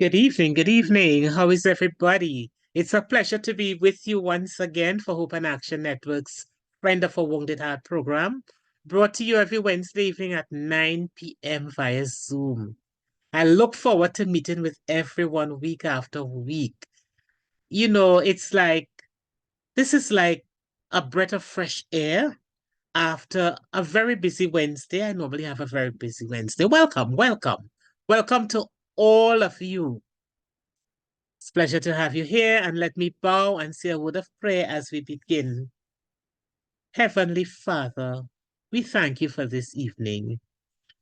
Good evening, good evening. How is everybody? It's a pleasure to be with you once again for Hope and Action Network's Friend of a Wounded Heart program, brought to you every Wednesday evening at 9 p.m. via Zoom. I look forward to meeting with everyone week after week. This is like a breath of fresh air after a very busy Wednesday. I normally have a very busy Wednesday. Welcome, welcome. Welcome to all of you. It's a pleasure to have you here, and let me bow and say a word of prayer as we begin. Heavenly Father, we thank you for this evening.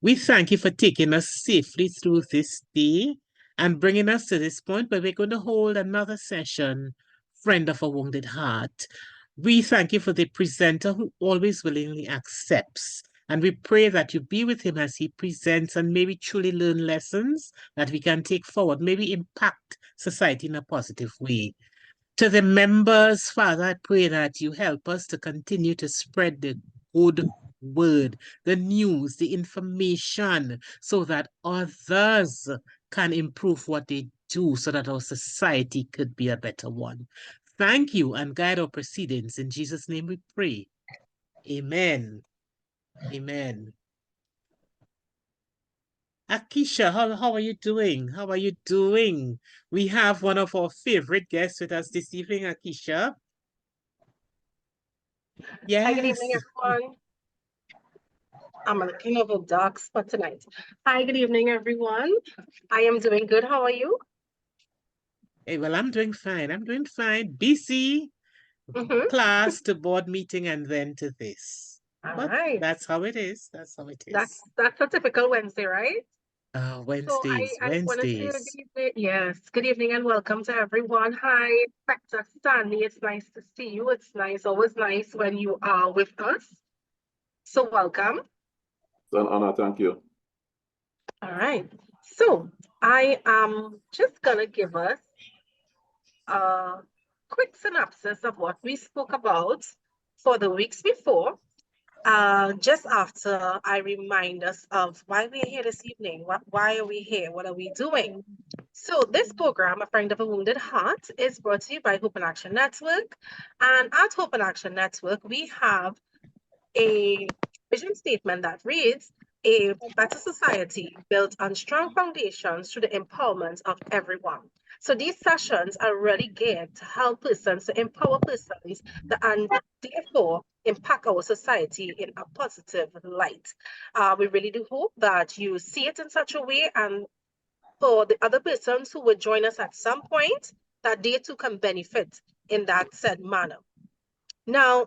We thank you for taking us safely through this day and bringing us to this point where we're going to hold another session, Friend of a Wounded Heart. We thank you for the presenter who always willingly accepts. And we pray that you be with him as he presents and maybe truly learn lessons that we can take forward, maybe impact society in a positive way. To the members, Father, I pray that you help us to continue to spread the good word, the news, the information, so that others can improve what they do so that our society could be a better one. Thank you and guide our proceedings. In Jesus' name we pray. Amen. Amen. Akisha, how are you doing? How are you doing? We have one of our favorite guests with us this evening, Akisha. Hi, good evening, Yes. everyone. I'm looking over dark spot tonight. Hi, good evening, everyone. I am doing good. How are you? Hey, well, I'm doing fine. I'm doing fine. Busy, class to board meeting and then to this. All But right. that's how it is. That's how it That's is. that's a typical Wednesday, right? So Wednesdays, I want to say good Wednesdays. evening. Yes, good evening and welcome to everyone. Hi, Dr. Stanley. It's nice to see you. It's always nice when you are with us. So welcome. It's an honor, thank you. All right. So I am just gonna give us a quick synopsis of what we spoke about for the weeks before, just after I remind us of why we're here this evening. Why are we here? What are we doing? So this program, A Friend of a Wounded Heart, is brought to you by Hope and Action Network. And at Hope and Action Network, we have a vision statement that reads, a better society built on strong foundations through the empowerment of everyone. So these sessions are really geared to help persons, to empower persons, and therefore impact our society in a positive light. We really do hope that you see it in such a way, and for the other persons who would join us at some point, that they too can benefit in that said manner. Now,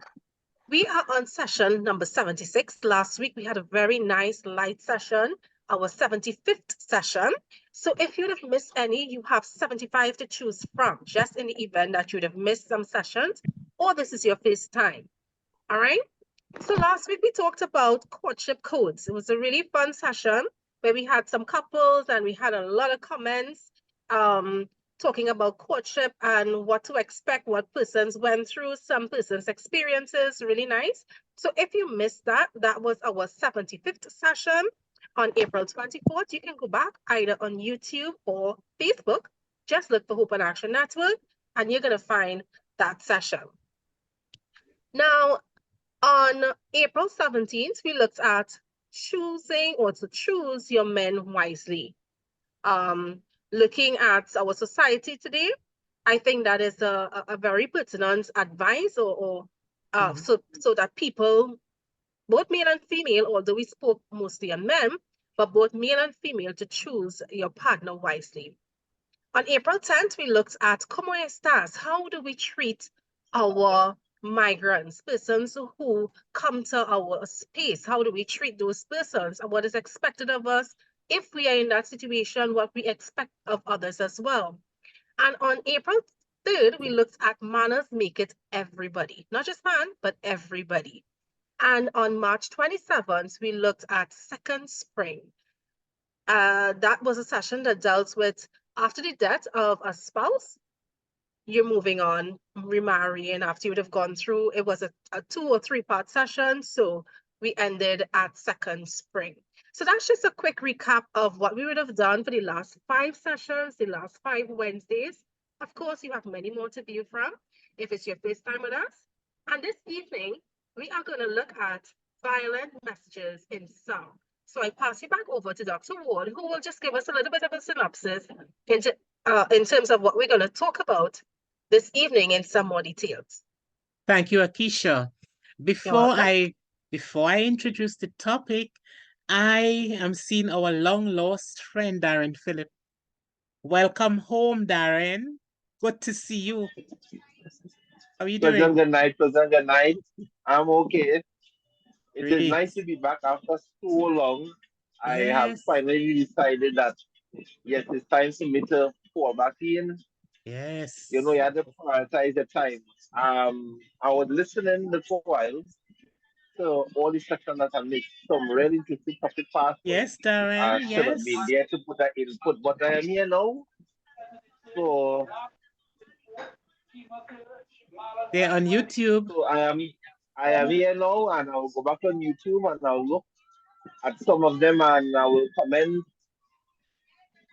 we are on session number 76. Last week, we had a very nice light session, our 75th session. So if you'd have missed any, you have 75 to choose from, just in the event that you'd have missed some sessions, or this is your first time. All right? So last week, we talked about courtship codes. It was a really fun session where we had some couples and we had a lot of comments talking about courtship and what to expect, what persons went through, some persons' experiences, really nice. So if you missed that, that was our 75th session on April 24th. You can go back either on YouTube or Facebook. Just look for Hope and Action Network and you're going to find that session. Now, on April 17th, we looked at choosing or to choose your men wisely. Looking at our society today, I think that is a very pertinent advice so that people, both male and female, although we spoke mostly on men, but both male and female, to choose your partner wisely. On April 10th, we looked at ¿Cómo estás? How do we treat our migrants, persons who come to our space? How do we treat those persons? And what is expected of us if we are in that situation, what we expect of others as well. And on April 3rd, we looked at manners make it everybody, not just man, but everybody. And on March 27th, we looked at second spring. That was a session that dealt with after the death of a spouse, you're moving on, remarrying after you would have gone through. It was a 2 or 3 part session. So we ended at second spring. So that's just a quick recap of what we would have done for the last 5 sessions, the last 5 Wednesdays. Of course, you have many more to view from if it's your first time with us. And this evening, we are going to look at violent messages in song. So I pass you back over to Dr. Ward, who will just give us a little bit of a synopsis in terms of what we're going to talk about this evening in some more details. Thank you, Akisha. Before I introduce the topic, I am seeing our long-lost friend, Darren Phillip. Welcome home, Darren. Good to see you. How are you doing? Good night. I'm okay. It is Great. nice to be back after so long. I have Yes. finally decided that, yes, it's time for me to pour back in. Yes. You know, you have to prioritize the time. I was listening the while to all the sections that I missed. Some really interesting topic past. Yes, Darren. Should have been there to put that input, but I am here now. So they're on YouTube. So I am here now, and I'll go back on YouTube and I'll look at some of them and I will comment.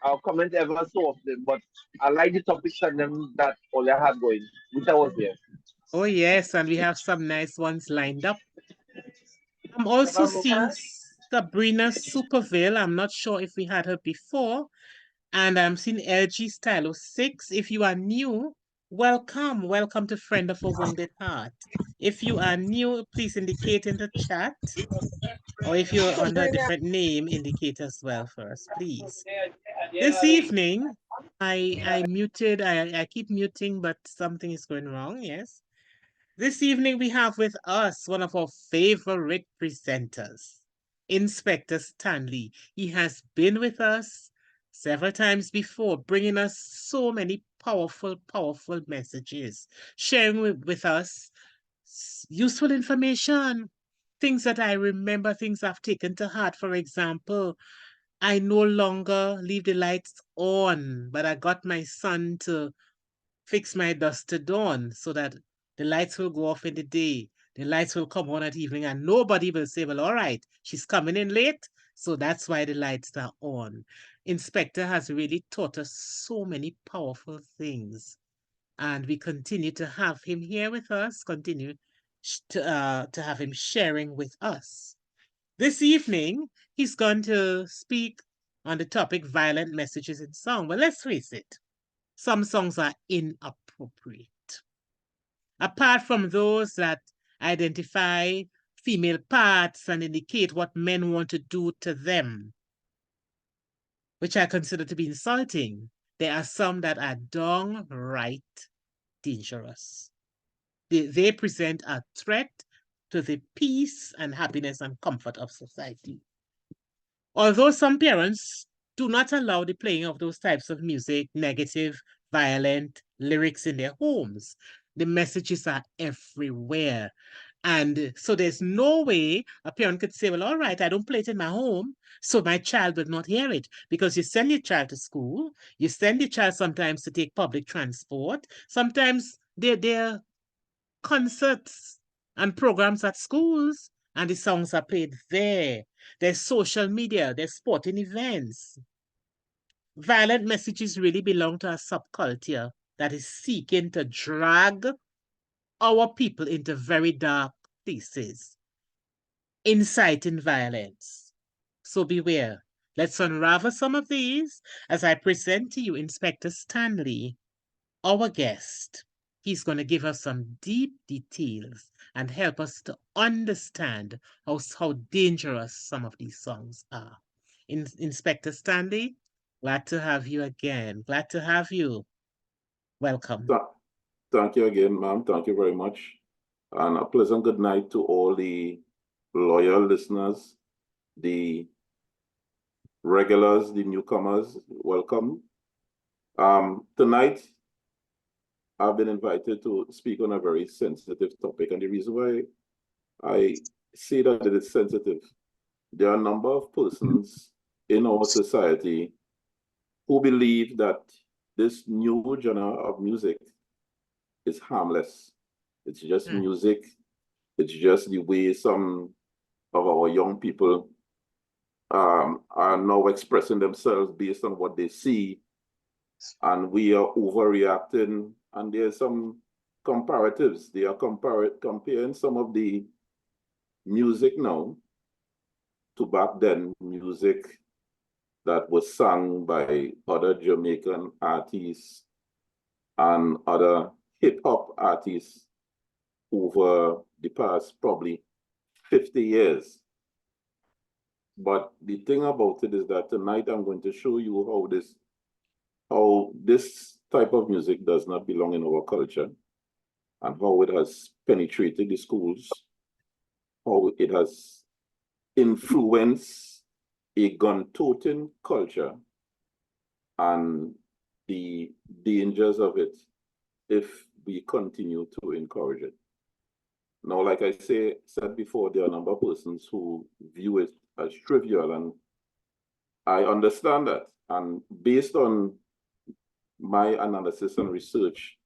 I'll comment ever so often, but I like the topics and them that all I had going, which I was there. Oh yes, and we have some nice ones lined up. I'm also seeing Sabrina Superville. I'm not sure if we had her before. And I'm seeing LG Stylo 6. If you are new, welcome. Welcome to Friend of a Wounded Heart. If you are new, please indicate in the chat. Or if you're under a different name, indicate as well for us, please. This evening, I muted, I keep muting, but something is going wrong, yes. This evening, we have with us one of our favorite presenters, Inspector Stanley. He has been with us several times before, bringing us so many powerful messages, sharing with us useful information, things that I remember, things I've taken to heart. For example, I no longer leave the lights on, but I got my son to fix my duster dawn so that the lights will go off in the day. The lights will come on at evening and nobody will say, well, all right, she's coming in late. So that's why the lights are on. Inspector has really taught us so many powerful things. And we continue to have him here with us, continue to have him sharing with us. This evening, he's going to speak on the topic violent messages in song. Well, let's face it, some songs are inappropriate. Apart from those that identify female parts and indicate what men want to do to them, which I consider to be insulting, there are some that are downright dangerous. They present a threat to the peace and happiness and comfort of society. Although some parents do not allow the playing of those types of music, negative, violent lyrics in their homes, the messages are everywhere. And so there's no way a parent could say, well, all right, I don't play it in my home, so my child will not hear it. Because you send your child to school, you send your child sometimes to take public transport, sometimes there are concerts and programs at schools, and the songs are played there. There's social media, there's sporting events. Violent messages really belong to a subculture that is seeking to drag our people into very dark places, inciting violence. So beware. Let's unravel some of these as I present to you Inspector Stanley, our guest. He's going to give us some deep details and help us to understand how dangerous some of these songs are. Inspector Stanley, glad to have you again. Glad to have you. Welcome. Thank you again, ma'am. Thank you very much. And a pleasant good night to all the loyal listeners, the regulars, the newcomers. Welcome. Tonight, I've been invited to speak on a very sensitive topic. And the reason why I say that it is sensitive, there are a number of persons in our society who believe that this new genre of music is harmless. It's just music. It's just the way some of our young people are now expressing themselves based on what they see, and we are overreacting. And there's some comparatives. They are comparing some of the music now to back then music that was sung by other Jamaican artists and other hip-hop artists over the past probably 50 years. But the thing about it is that tonight I'm going to show you how this type of music does not belong in our culture, and how it has penetrated the schools, how it has influenced a gun-toting culture, and the dangers of it if we continue to encourage it. Now, like I said before, there are a number of persons who view it as trivial, and I understand that. And based on my analysis and research,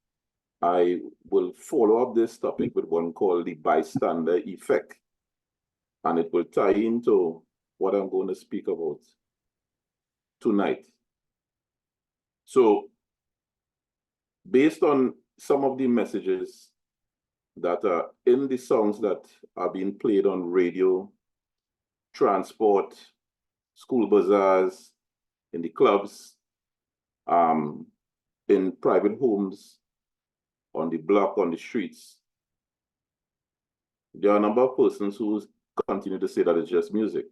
I will follow up this topic with one called the bystander effect, and it will tie into what I'm going to speak about tonight. So, based on some of the messages that are in the songs that are being played on radio, transport, school bazaars, in the clubs, in private homes, on the block, on the streets, there are a number of persons who continue to say that it's just music.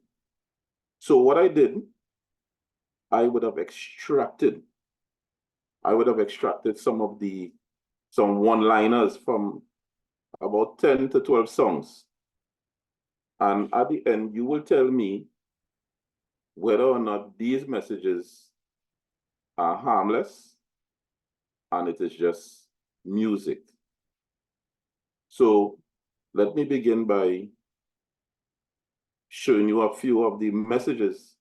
So what I did, I would have extracted some one-liners from about 10 to 12 songs. And at the end, you will tell me whether or not these messages are harmless and it is just music. So let me begin by showing you a few of the messages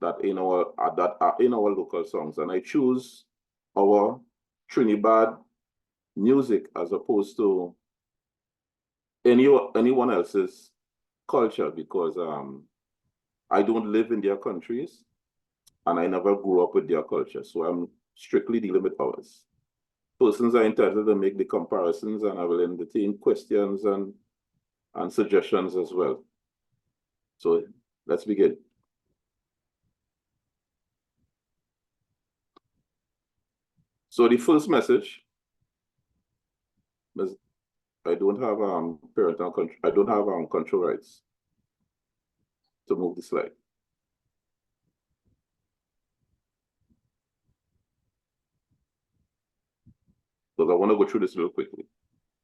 that are in our local songs. And I choose our Trinidad music as opposed to anyone else's culture, because I don't live in their countries and I never grew up with their culture. So I'm strictly dealing with ours. Persons are entitled to make the comparisons, and I will entertain questions and suggestions as well. So let's begin. So the first message is, I don't have parental control. I don't have control rights to move the slide. Because I want to go through this real quickly.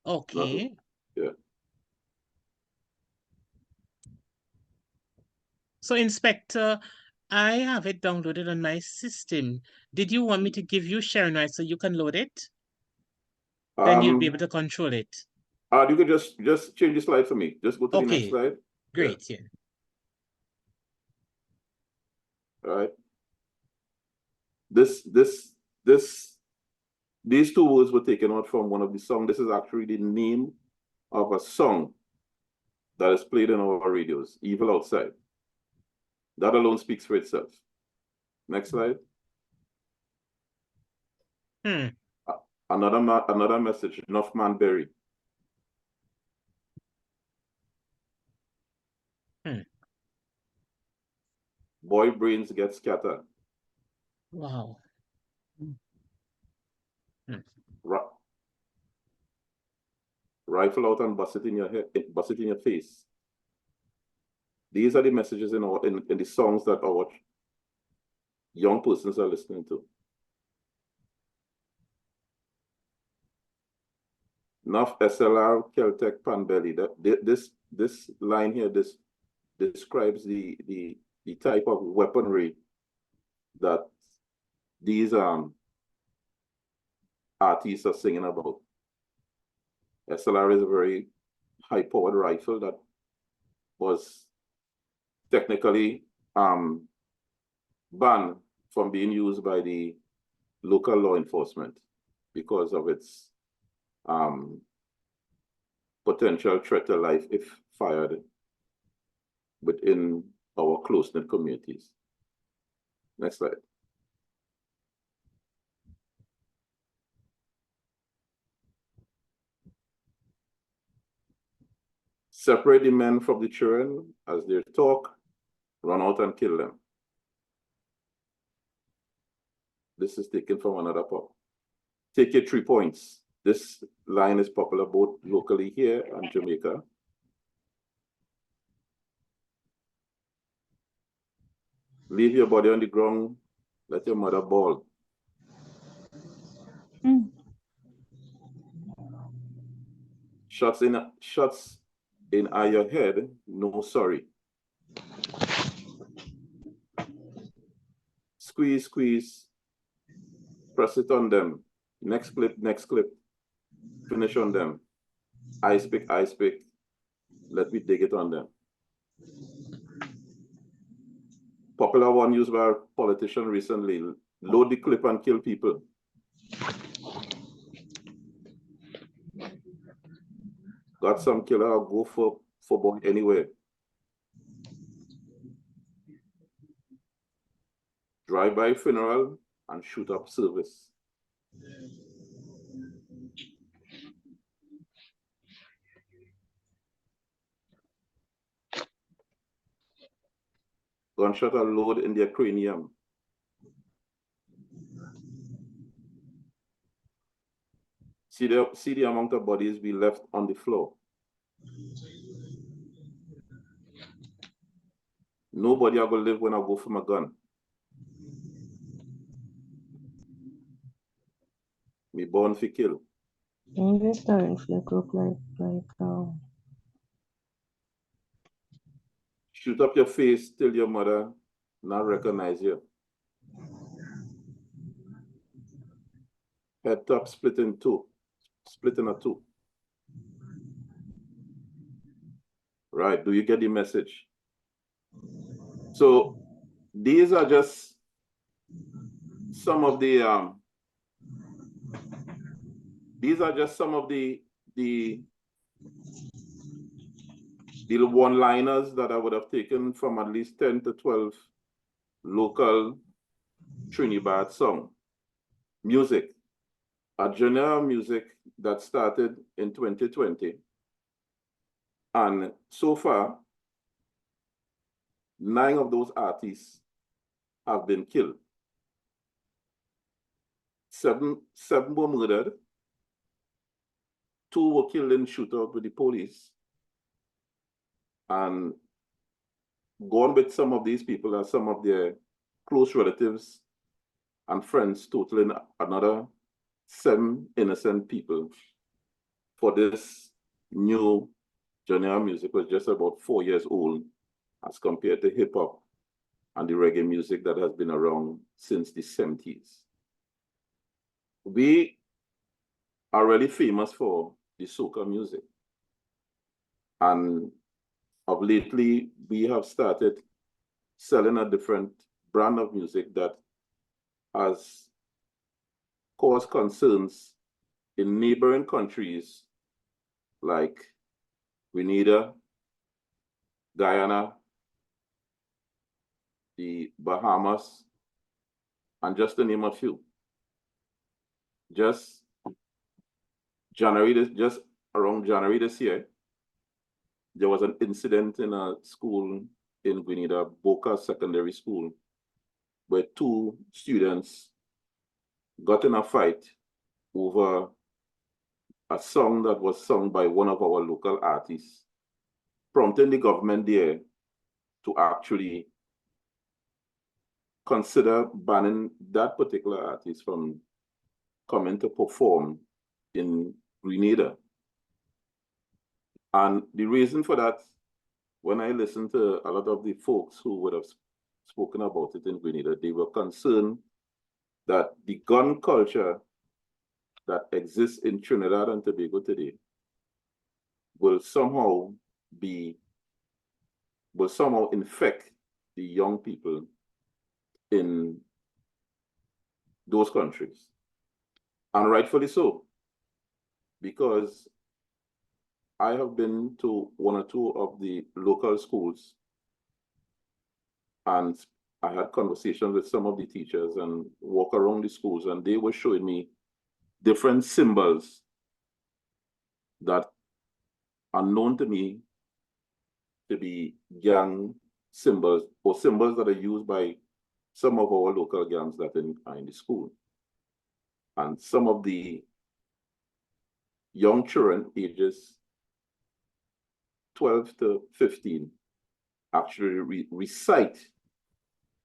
Okay. Yeah. So, Inspector, I have it downloaded on my system. Did you want me to give you sharing rights so you can load it? Then you'll be able to control it. You could just change the slide for me. Just go to the next slide. Great, yeah. All right. These two words were taken out from one of the songs. This is actually the name of a song that is played in our radios, Evil Outside. That alone speaks for itself. Next slide. Another message, Enough Man Buried. Boy brains get scattered. Wow. Rifle out and bust it in your head, bust it in your face. These are the messages in the songs that our young persons are listening to. Enough SLR Keltec Panbelly. This line here, this describes the type of weaponry that these artists are singing about. SLR is a very high-powered rifle that was technically banned from being used by the local law enforcement because of its potential threat to life if fired within our close-knit communities. Next slide. Separate the men from the children as they talk, run out and kill them. This is taken from another pop. Take your 3 points. This line is popular both locally here and Jamaica. Leave your body on the ground, let your mother bawl. Shots in your head, no sorry. Squeeze, squeeze, press it on them. Next clip, finish on them. Ice pick, let me dig it on them. Popular one used by a politician recently, load the clip and kill people. Got some killer, I'll go for boy anywhere. Drive-by funeral and shoot up service. Gunshot are load in their cranium. See the amount of bodies we left on the floor. Nobody are gonna live when I go for my gun. Me born for kill. This starting to look like Shoot up your face till your mother not recognize you. Head top split in two. Split in a two. Right, do you get the message? So these are just some of the one-liners that I would have taken from at least 10 to 12 local Trinidad song. Music, a genre of music that started in 2020. And so far, 9 of those artists have been killed. 7 were murdered. 2 were killed in shootout with the police. And gone with some of these people are some of their close relatives and friends, totaling another 7 innocent people for this new genre music, was just about 4 years old as compared to hip hop and the reggae music that has been around since the 70s. We are really famous for the soca music. And of lately, we have started selling a different brand of music that has caused concerns in neighboring countries like Grenada, Guyana, the Bahamas, and just to name a few. Just around January this year, there was an incident in a school in Grenada, Boca Secondary School, where 2 students got in a fight over a song that was sung by one of our local artists, prompting the government there to actually consider banning that particular artist from coming to perform in Grenada. And the reason for that, when I listened to a lot of the folks who would have spoken about it in Grenada, they were concerned that the gun culture that exists in Trinidad and Tobago today will somehow infect the young people in those countries. And rightfully so, because I have been to 1 or 2 of the local schools And I had conversations with some of the teachers and walk around the schools, and they were showing me different symbols that are known to me to be gang symbols, or symbols that are used by some of our local gangs that are in the school. And some of the young children, ages 12 to 15, actually recite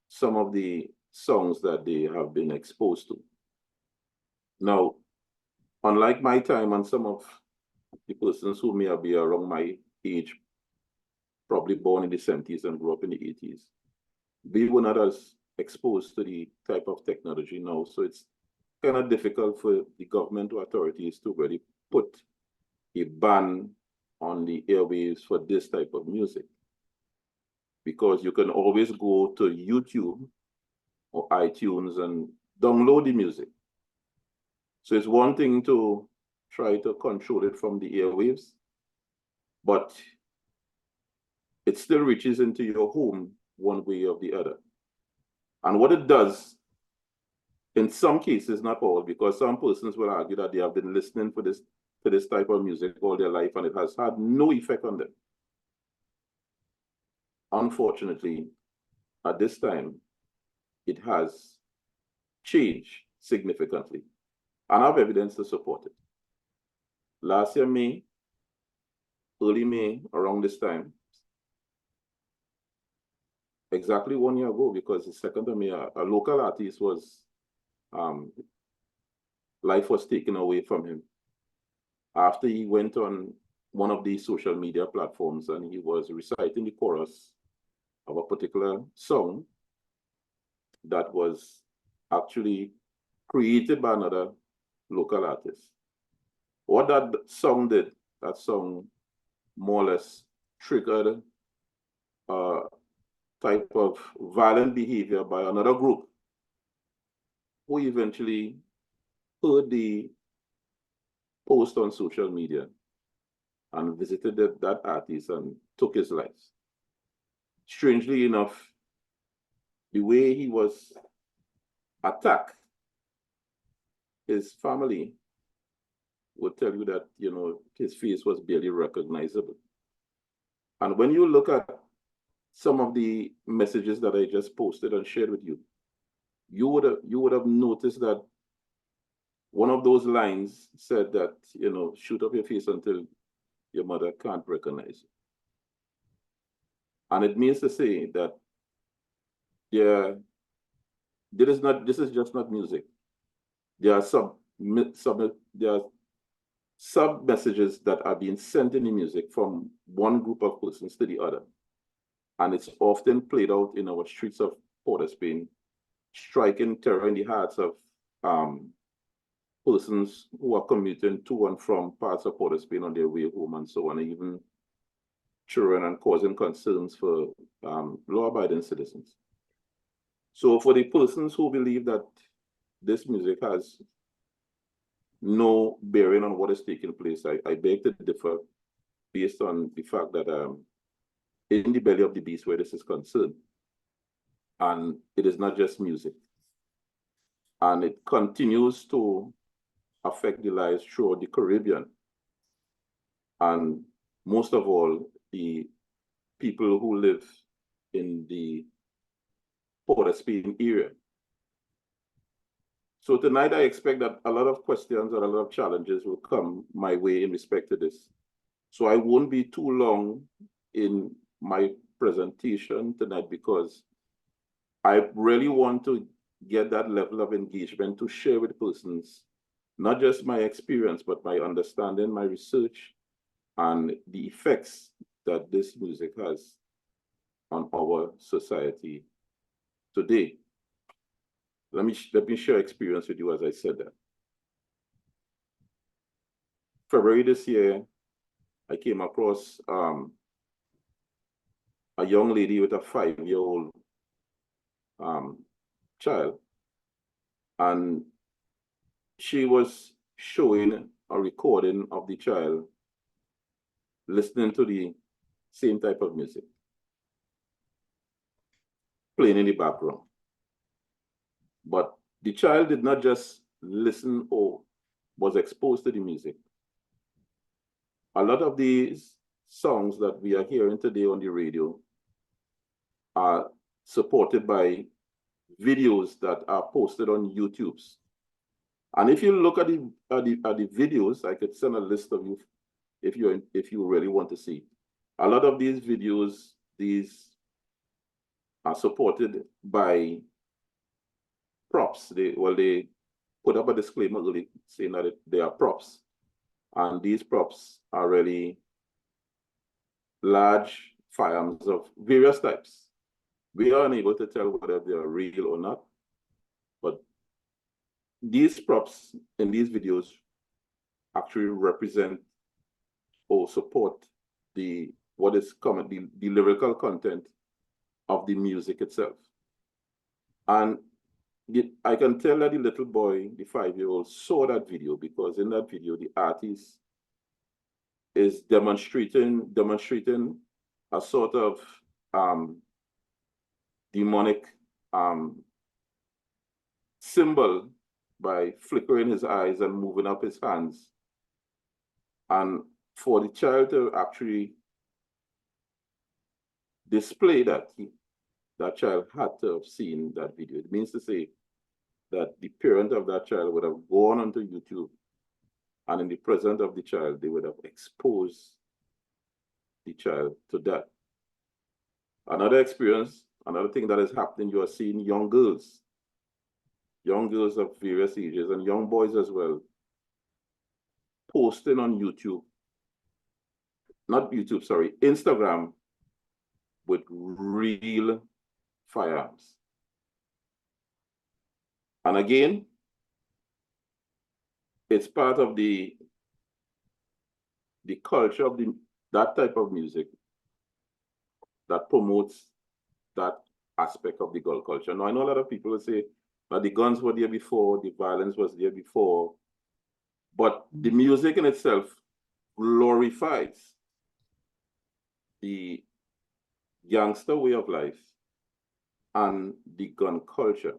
some of the songs that they have been exposed to. Now, unlike my time and some of the persons who may be around my age, probably born in the 70s and grew up in the 80s, we were not as exposed to the type of technology now. So it's kind of difficult for the government or authorities to really put a ban on the airwaves for this type of music, because you can always go to YouTube or iTunes and download the music. So it's one thing to try to control it from the airwaves, but it still reaches into your home one way or the other. And what it does, in some cases, not all, because some persons will argue that they have been listening to this type of music all their life and it has had no effect on them. Unfortunately, at this time, it has changed significantly. And I have evidence to support it. Last year, May, early May, around this time, exactly 1 year ago, because the 2nd of May, a local artist was, life was taken away from him after he went on one of these social media platforms and he was reciting the chorus of a particular song that was actually created by another local artist. What that song did, that song more or less triggered a type of violent behavior by another group who eventually heard the post on social media and visited that artist and took his life. Strangely enough, the way he was attacked, his family would tell you that, you know, his face was barely recognizable. And when you look at some of the messages that I just posted and shared with you, you would have noticed that one of those lines said that, you know, shoot up your face until your mother can't recognize you. And it means to say that this is just not music. There are sub messages that are being sent in the music from one group of persons to the other. And it's often played out in our streets of Port of Spain, striking terror in the hearts of persons who are commuting to and from parts of Port of Spain on their way home and so on, and even children, and causing concerns for law-abiding citizens. So for the persons who believe that this music has no bearing on what is taking place, I beg to differ, based on the fact that in the belly of the beast where this is concerned, and it is not just music, and it continues to affect the lives throughout the Caribbean, and most of all, the people who live in the Port of Spain area. So tonight, I expect that a lot of questions and a lot of challenges will come my way in respect to this. So I won't be too long in my presentation tonight, because I really want to get that level of engagement to share with persons, not just my experience, but my understanding, my research, and the effects that this music has on our society today. Let me share experience with you as I said that. February this year, I came across a young lady with a 5-year-old child, and she was showing a recording of the child listening to the same type of music. playing in the background. But the child did not just listen or was exposed to the music. A lot of these songs that we are hearing today on the radio are supported by videos that are posted on YouTube. And if you look at the videos, I could send a list of you if you really want to see. A lot of these videos, these are supported by props. They put up a disclaimer really saying that they are props. And these props are really large firearms of various types. We are unable to tell whether they are real or not, but these props in these videos actually represent or support the lyrical content of the music itself. And I can tell that the little boy, the 5-year-old, saw that video because in that video, the artist is demonstrating a sort of demonic symbol by flickering his eyes and moving up his hands. And for the child to actually display that, that child had to have seen that video. It means to say that the parent of that child would have gone onto YouTube, and in the presence of the child, they would have exposed the child to that. Another experience, another thing that is happening, you are seeing young girls of various ages and young boys as well, posting on Instagram with real firearms. And again, it's part of the culture of that type of music that promotes that aspect of the gun culture. Now, I know a lot of people will say that the guns were there before, the violence was there before, but the music in itself glorifies the gangster way of life and the gun culture,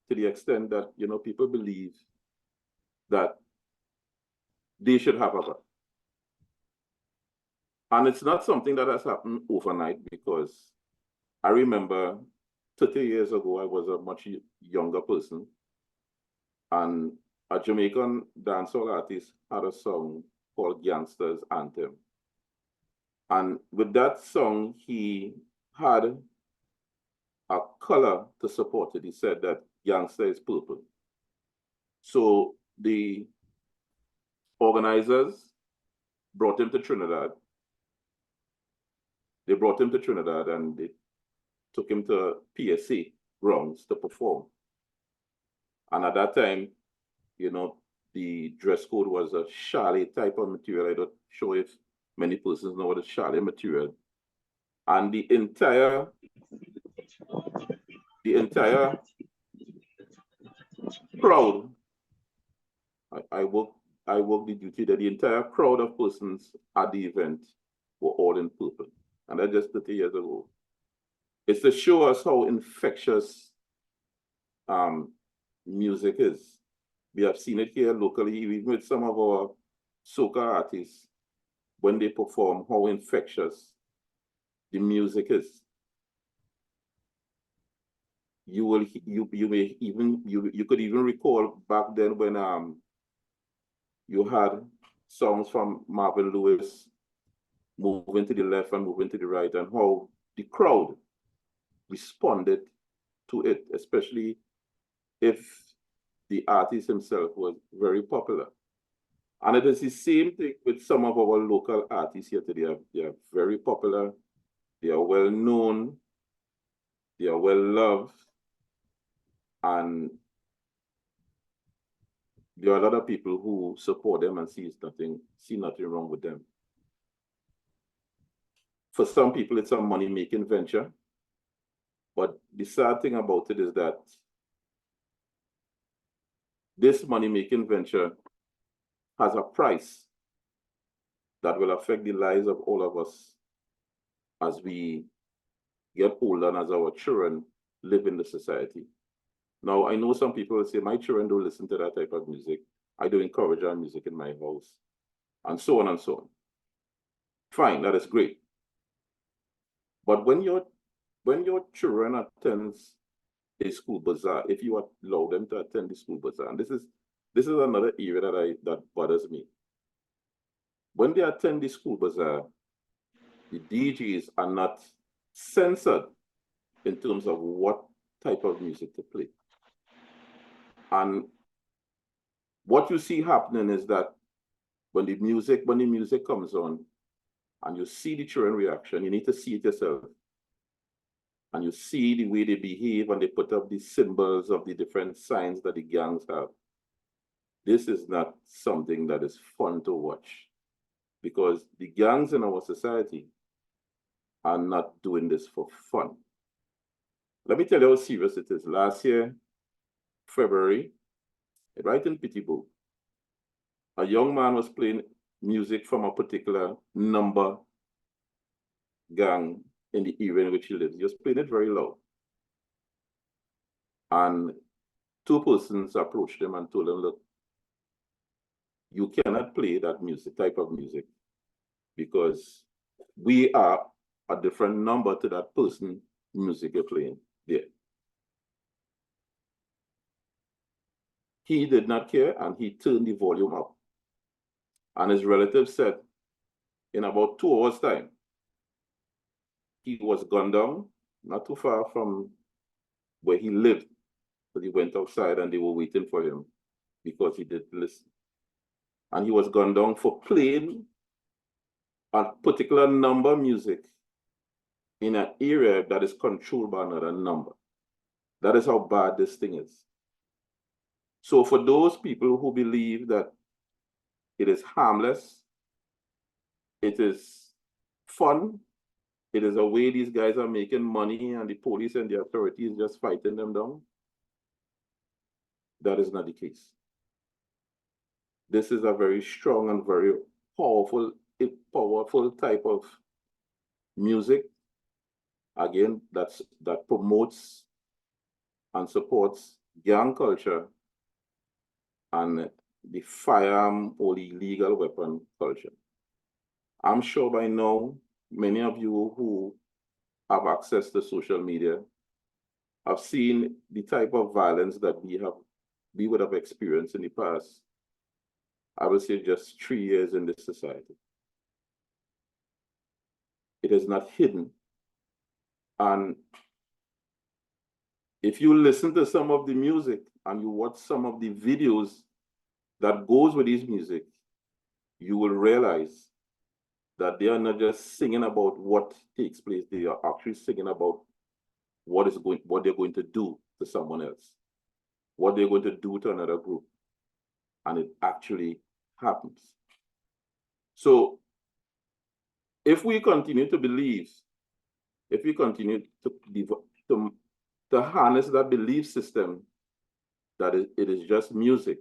to the extent that, you know, people believe that they should have a gun. And it's not something that has happened overnight, because I remember 30 years ago, I was a much younger person, and a Jamaican dancehall artist had a song called Gangster's Anthem. And with that song, he had a color to support it. He said that gangster is purple. So the organizers brought him to Trinidad. They brought him to Trinidad and they took him to PSA grounds to perform. And at that time, you know, the dress code was a chalet type of material. I'm not sure if many persons know what a chalet material. And the entire crowd, I worked the duty that the entire crowd of persons at the event were all in purple. And that's just 30 years ago. It's to show us how infectious music is. We have seen it here locally, even with some of our soca artists, when they perform, how infectious the music is. You could even recall back then when you had songs from Marvin Lewis moving to the left and moving to the right, and how the crowd responded to it, especially if the artist himself was very popular. And it is the same thing with some of our local artists here today. They are very popular, they are well known, they are well loved, and there are a lot of people who support them and see nothing wrong with them. For some people, it's a money-making venture. But the sad thing about it is that this money-making venture has a price that will affect the lives of all of us as we get older and as our children live in the society. Now, I know some people say, my children don't listen to that type of music. I don't encourage our music in my house, and so on and so on. Fine, that is great. But when your children attends a school bazaar, if you allow them to attend the school bazaar, and this is another area that bothers me. When they attend the school bazaar, the DJs are not censored in terms of what type of music to play. And what you see happening is that when the music comes on and you see the children reaction, you need to see it yourself. And you see the way they behave and they put up the symbols of the different signs that the gangs have. This is not something that is fun to watch, because the gangs in our society are not doing this for fun. Let me tell you how serious it is. Last year, February, right in Pittsburgh, a young man was playing music from a particular number gang in the area in which he lives. He was playing it very loud. And two persons approached him and told him, look, you cannot play that music, type of music, because we are a different number to that person music you're playing there. He did not care, and he turned the volume up. And his relatives said, in about 2 hours' time, he was gunned down, not too far from where he lived. But he went outside and they were waiting for him because he didn't listen. And he was gunned down for playing a particular number music in an area that is controlled by another number. That is how bad this thing is. So for those people who believe that it is harmless, it is fun, it is a way these guys are making money and the police and the authorities just fighting them down, that is not the case. This is a very strong and very powerful type of music, again, that promotes and supports gang culture and the firearm or the illegal weapon culture. I'm sure by now, many of you who have access to social media have seen the type of violence that we would have experienced in the past, I would say just 3 years in this society. It is not hidden. And if you listen to some of the music and you watch some of the videos that goes with this music, you will realize that they are not just singing about what takes place, they are actually singing about what they're going to do to someone else, what they're going to do to another group. And it actually happens. So if we continue to believe, if we continue to harness that belief system that it is just music,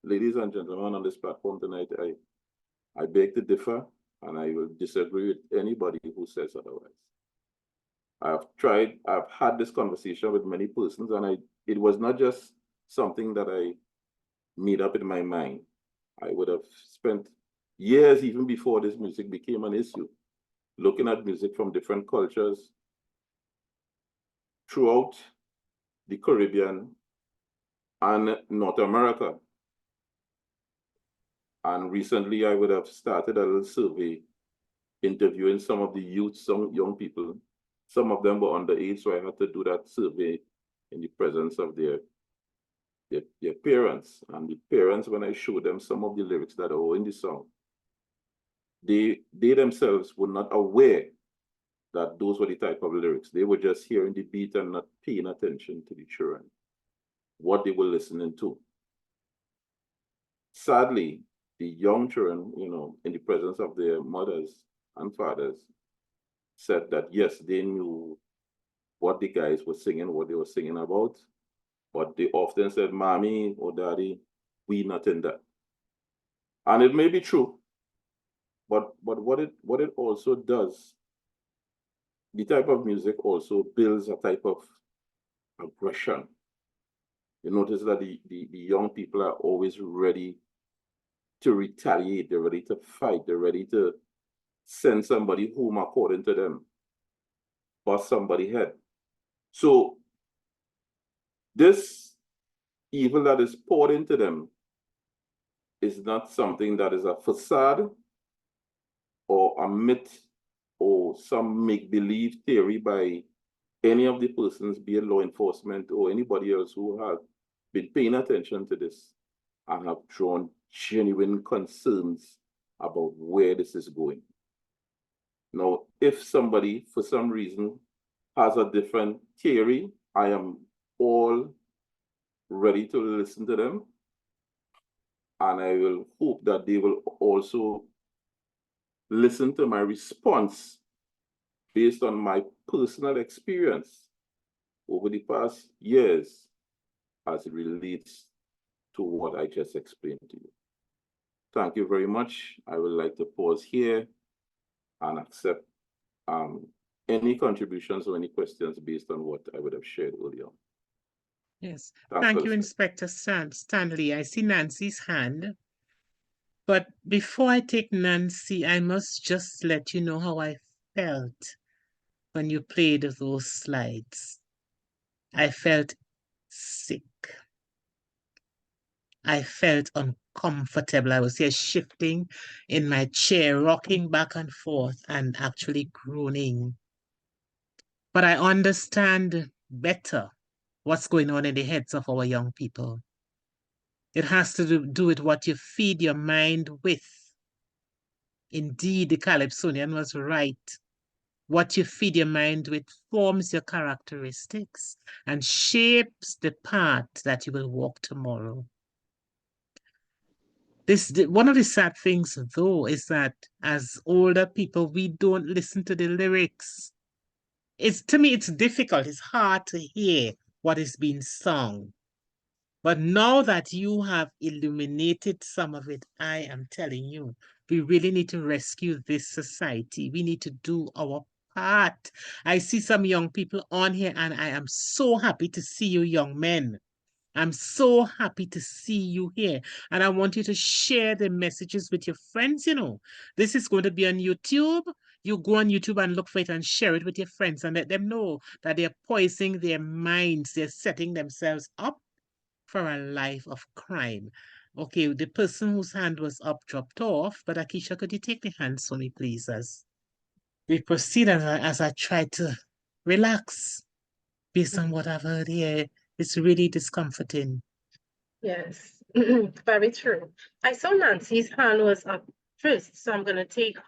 ladies and gentlemen on this platform tonight, I beg to differ, and I will disagree with anybody who says otherwise. I've had this conversation with many persons, and it was not just something that I made up in my mind. I would have spent years, even before this music became an issue, looking at music from different cultures throughout the Caribbean and North America. And recently I would have started a little survey interviewing some of the youth, some young people. Some of them were underage, so I had to do that survey in the presence of their parents. And the parents, when I showed them some of the lyrics that are in the song, they themselves were not aware that those were the type of lyrics. They were just hearing the beat and not paying attention to the children, what they were listening to. Sadly, the young children, in the presence of their mothers and fathers, said that yes, they knew what the guys were singing, what they were singing about, but they often said, "Mommy or Daddy, we not in that." And it may be true, but what it also does the type of music also builds a type of aggression. You notice that the young people are always ready to retaliate, they're ready to fight, they're ready to send somebody home according to them, bust somebody's head. So this evil that is poured into them is not something that is a facade or a myth or some make-believe theory by any of the persons, be it law enforcement or anybody else who have been paying attention to this and have drawn genuine concerns about where this is going. Now, if somebody, for some reason, has a different theory, I am all ready to listen to them. And I will hope that they will also listen to my response based on my personal experience over the past years as it relates to what I just explained to you. Thank you very much. I would like to pause here and accept any contributions or any questions based on what I would have shared earlier. Yes. Thanks Thank for you, listening. Inspector Stanley. I see Nancy's hand. But before I take Nancy, I must just let you know how I felt when you played those slides. I felt sick. I felt uncomfortable. I was here shifting in my chair, rocking back and forth, and actually groaning. But I understand better what's going on in the heads of our young people. It has to do with what you feed your mind with. Indeed, the Calypsonian was right. What you feed your mind with forms your characteristics and shapes the path that you will walk tomorrow. One of the sad things, though, is that as older people, we don't listen to the lyrics. To me, it's difficult. It's hard to hear what is being sung. But now that you have illuminated some of it, I am telling you, we really need to rescue this society. We need to do our part. I see some young people on here, and I am so happy to see you, young men. I'm so happy to see you here. And I want you to share the messages with your friends, you know. This is going to be on YouTube. You go on YouTube and look for it and share it with your friends and let them know that they're poisoning their minds. They're setting themselves up for a life of crime. Okay, the person whose hand was up dropped off, but Akisha, could you take the hands for me, please, as we proceed as I try to relax based on what I've heard here. It's really discomforting. Yes, very true. I saw Nancy's hand was up first, so I'm going to take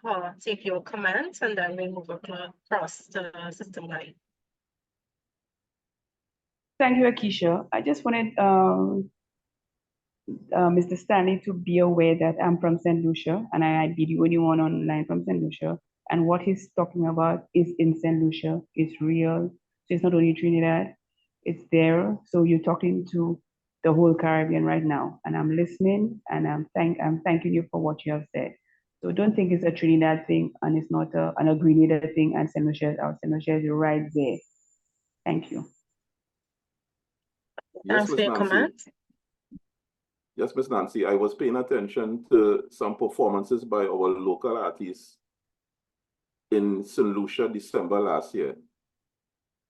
your comments, and then we'll move across to Sister Mike. Thank you, Akisha. I just wanted Mr. Stanley to be aware that I'm from St. Lucia, and I'd be the only one online from St. Lucia. And what he's talking about is in St. Lucia. It's real. So it's not only Trinidad, it's there. So you're talking to the whole Caribbean right now. And I'm listening, and I'm thanking you for what you have said. So don't think it's a Trinidad thing, and it's not a Grenada thing, and St. Lucia is out. St. Lucia is right there. Thank you. Yes, Thanks for your comments. Yes, Miss Nancy, I was paying attention to some performances by our local artists in St. Lucia December last year.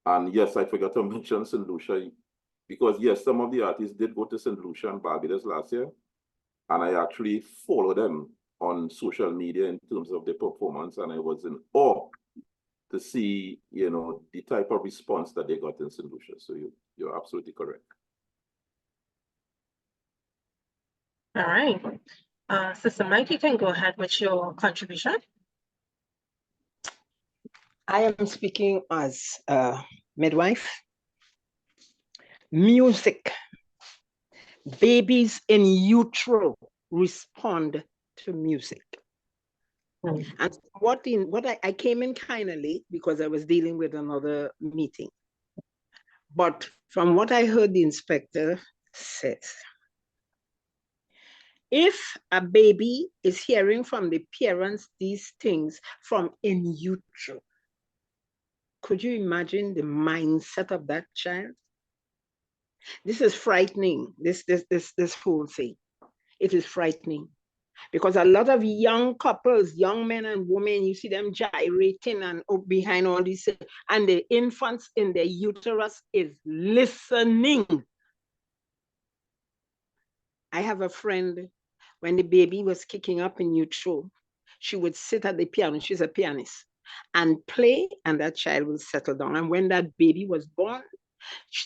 And yes, I forgot to mention St. Lucia because yes, some of the artists did go to St. Lucia and Barbados last year. And I actually follow them on social media in terms of their performance. And I was in awe to see, you know, the type of response that they got in St. Lucia. So you're absolutely correct. All right. Sister Mike, you can go ahead with your contribution. I am speaking as a midwife. Music. Babies in utero respond to music. And what I came in kind of late because I was dealing with another meeting. But from what I heard the inspector says, if a baby is hearing from the parents these things from in utero, Could you imagine the mindset of that child? This is frightening, this whole thing. It is frightening. Because a lot of young couples, young men and women, you see them gyrating and behind all these, and the infants in their uterus is listening. I have a friend, when the baby was kicking up in utero, she would sit at the piano, she's a pianist, and play, and that child will settle down. And when that baby was born,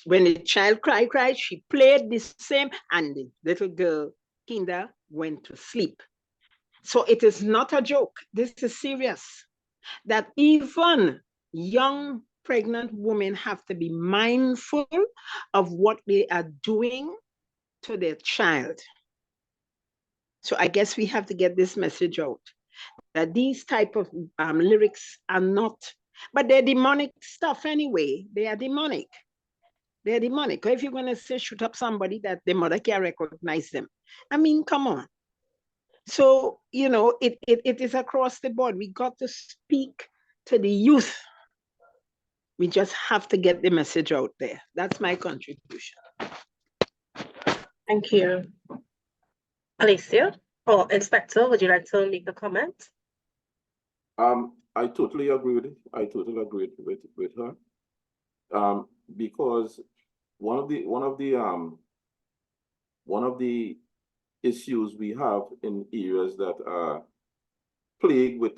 when the child cried, she played the same, and the little girl, Kinda, went to sleep. So it is not a joke. This is serious. That even young pregnant women have to be mindful of what they are doing to their child. So I guess we have to get this message out, that these type of lyrics are not, but they're demonic stuff anyway. They are demonic. They're demonic. If you're going to say shoot up somebody that the mother can't recognize them, I mean, come on. So, you know, it is across the board. We got to speak to the youth. We just have to get the message out there. That's my contribution. Thank you. Alicia or Inspector, would you like to make a comment? I totally agree with it. I totally agree with her. Because one of the issues we have in areas that are plagued with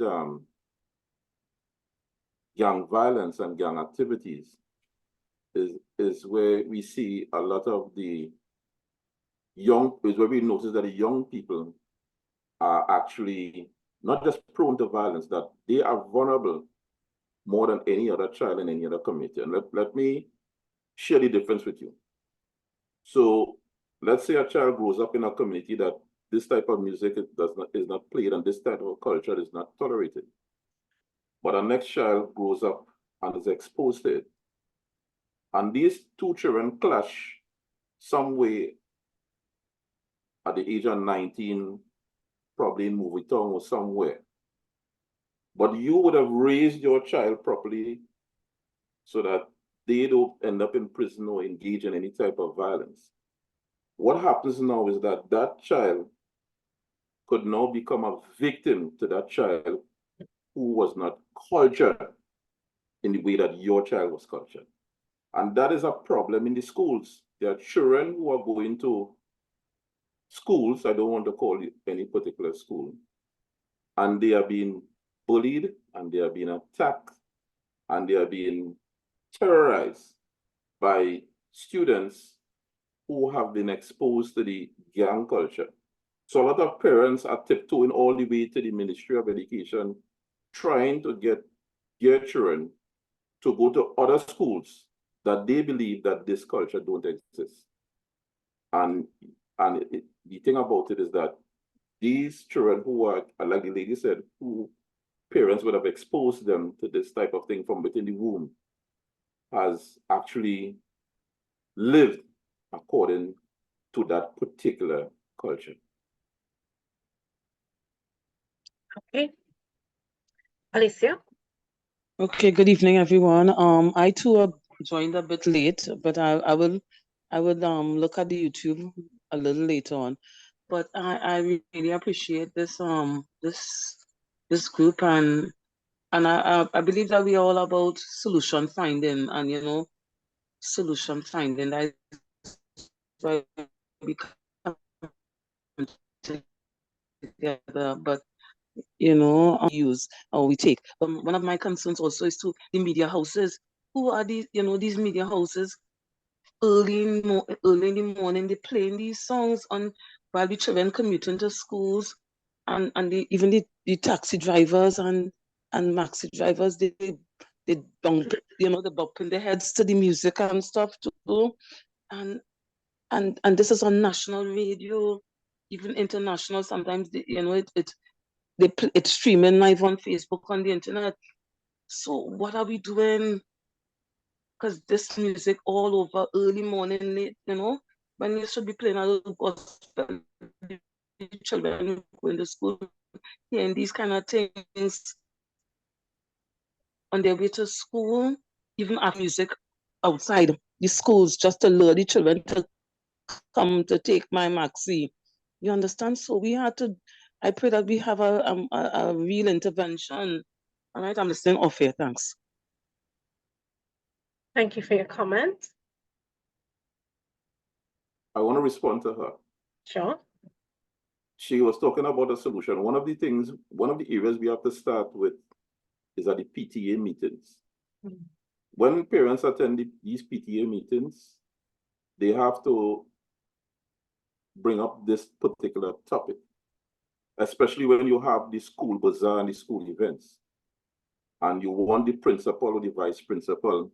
gang violence and gang activities is where we see a lot of the young, is where we notice that the young people are actually not just prone to violence, that they are vulnerable more than any other child in any other community. And let me share the difference with you. So let's say a child grows up in a community that this type of music is not played and this type of culture is not tolerated. But our next child grows up and is exposed to it. And these two children clash some way at the age of 19, probably in Movitown or somewhere. But you would have raised your child properly so that they don't end up in prison or engage in any type of violence. What happens now is that that child could now become a victim to that child who was not cultured in the way that your child was cultured. And that is a problem in the schools. There are children who are going to schools, I don't want to call it any particular school, and they are being bullied, and they are being attacked, and they are being terrorized by students who have been exposed to the gang culture. So a lot of parents are tiptoeing all the way to the Ministry of Education, trying to get their children to go to other schools that they believe that this culture don't exist. And the thing about it is that these children who are, like the lady said, who parents would have exposed them to this type of thing from within the womb, has actually lived according to that particular culture. Okay. Alicia? Okay, good evening, everyone. I too joined a bit late, but I would look at the YouTube a little later on. But I really appreciate this this group, and I believe that we are all about solution finding, and you know, solution finding. That is why we come together. But you know, use or we take. One of my concerns also is to the media houses. Who are these? You know, these media houses. Early in the morning, they're playing these songs on while the children commuting to schools, and even the taxi drivers and maxi drivers, they bump, you know, they bumping their heads to the music and stuff too, and this is on national radio, even international. Sometimes you know it's streaming live on Facebook, on the internet. So what are we doing? Because this music all over, early morning, late, you know, when you should be playing a little gospel, the children going to school, hearing these kind of things on their way to school. even have music outside the schools just to lure the children to come to take my maxi. You understand? So we had to, I pray that we have a real intervention. All right, I'm listening off here. Thanks. Thank you for your comment. I want to respond to her. Sure. She was talking about a solution. One of the areas we have to start with is at the PTA meetings. Mm. When parents attend these PTA meetings, they have to bring up this particular topic, especially when you have the school bazaar and the school events. And you want the principal or the vice principal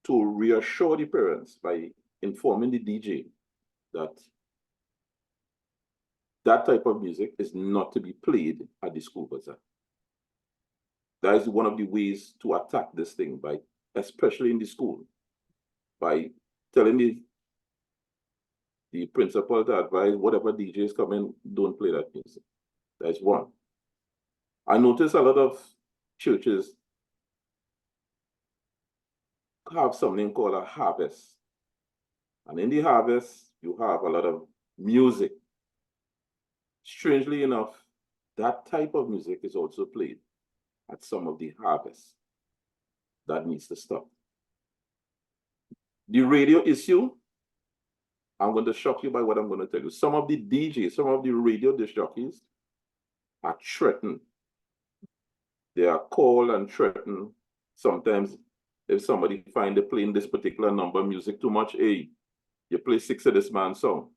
to reassure the parents by informing the DJ that that type of music is not to be played at the school bazaar. That is one of the ways to attack this thing, by, especially in the school, by telling the principal to advise whatever DJs come in, don't play that music. That's one. I notice a lot of churches have something called a harvest. And in the harvest, you have a lot of music. Strangely enough, that type of music is also played at some of the harvests. That needs to stop. The radio issue, I'm going to shock you by what I'm going to tell you. Some of the DJs, some of the radio disc jockeys are threatened. They are called and threatened. Sometimes if somebody find they playing this particular number music too much, hey, you play 6 of this man's song.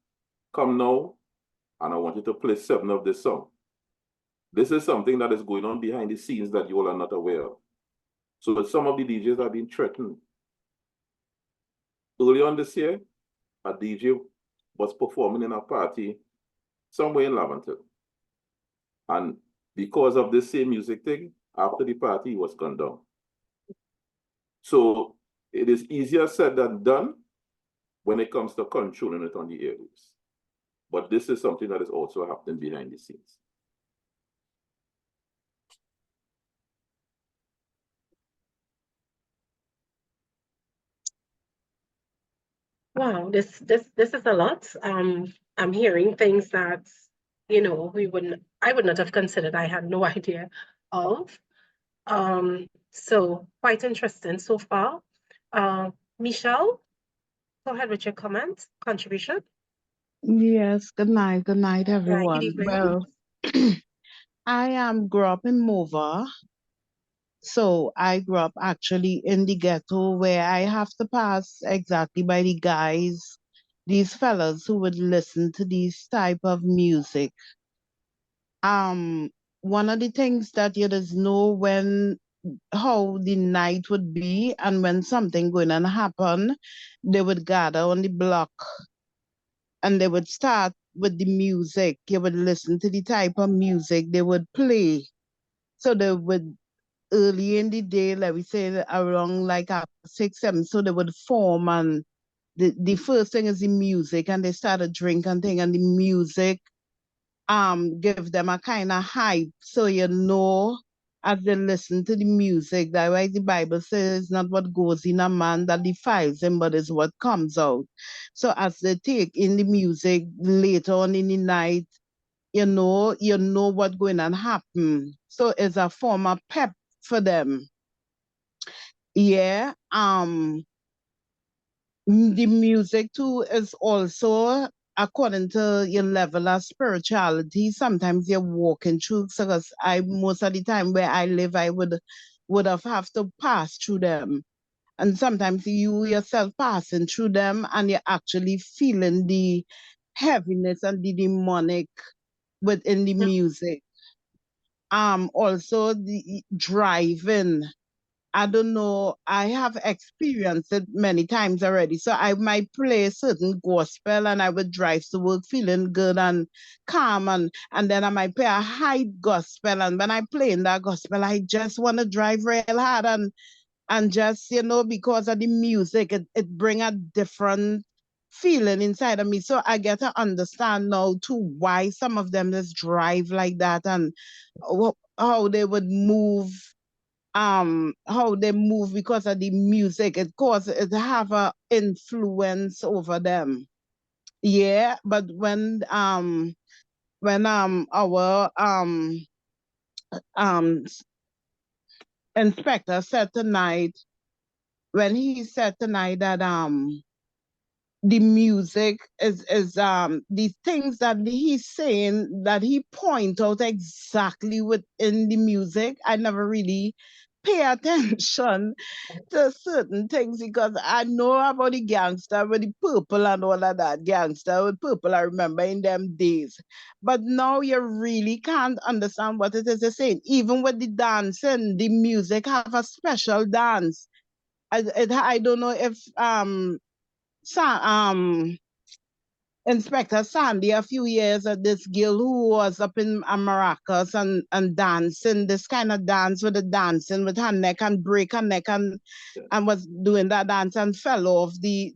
Come now, and I want you to play 7 of this song. This is something that is going on behind the scenes that you all are not aware of. So some of the DJs are being threatened. Early on this year, a DJ was performing in a party somewhere in Laventille. And because of this same music thing, after the party, he was gunned down. So it is easier said than done when it comes to controlling it on the airwaves. But this is something that is also happening behind the scenes. Wow, this is a lot. I'm hearing things that, you know, I would not have considered. I had no idea of. So quite interesting so far. Michelle, go ahead with your comment, contribution. Yes, good night, Right, good everyone. evening. Well, I grew up in Mova, so I grew up actually in the ghetto where I have to pass exactly by the guys, these fellas who would listen to these type of music. One of the things that you just know when how the night would be and when something going to happen, they would gather on the block and they would start with the music. You would listen to the type of music they would play. So they would, early in the day, like we say around like 6, 7, so they would form, and the first thing is the music, and they start a drink and thing, and the music give them a kind of hype. So you know, as they listen to the music, that's why the Bible says it's not what goes in a man that defiles him, but it's what comes out. So as they take in the music later on in the night, you know what's going to happen. So it's a form of pep for them. Yeah. The music too is also according to your level of spirituality. Sometimes you're walking through, because most of the time where I live, I would have to pass through them. And sometimes you yourself passing through them and you're actually feeling the heaviness and the demonic within the music. Also the driving. I don't know, I have experienced it many times already. So I might play a certain gospel and I would drive to work feeling good and calm, and then I might play a high gospel, and when I play in that gospel, I just want to drive real hard and just, because of the music, it bring a different feeling inside of me. So I get to understand now too why some of them just drive like that, and how they would move how they move because of the music. It have a influence over them. Yeah, but when our inspector said tonight, when he said tonight that the music is the things that he's saying, that he point out exactly within the music, I never really pay attention to certain things because I know about the gangster with the purple and all of that. Gangster with purple, I remember in them days. But now you really can't understand what it is they're saying. Even with the dancing, the music have a special dance. I don't know if Inspector Sandy a few years at this girl who was up in Maracas and dancing, this kind of dance with the dancing with her neck and break her neck and was doing that dance and fell off the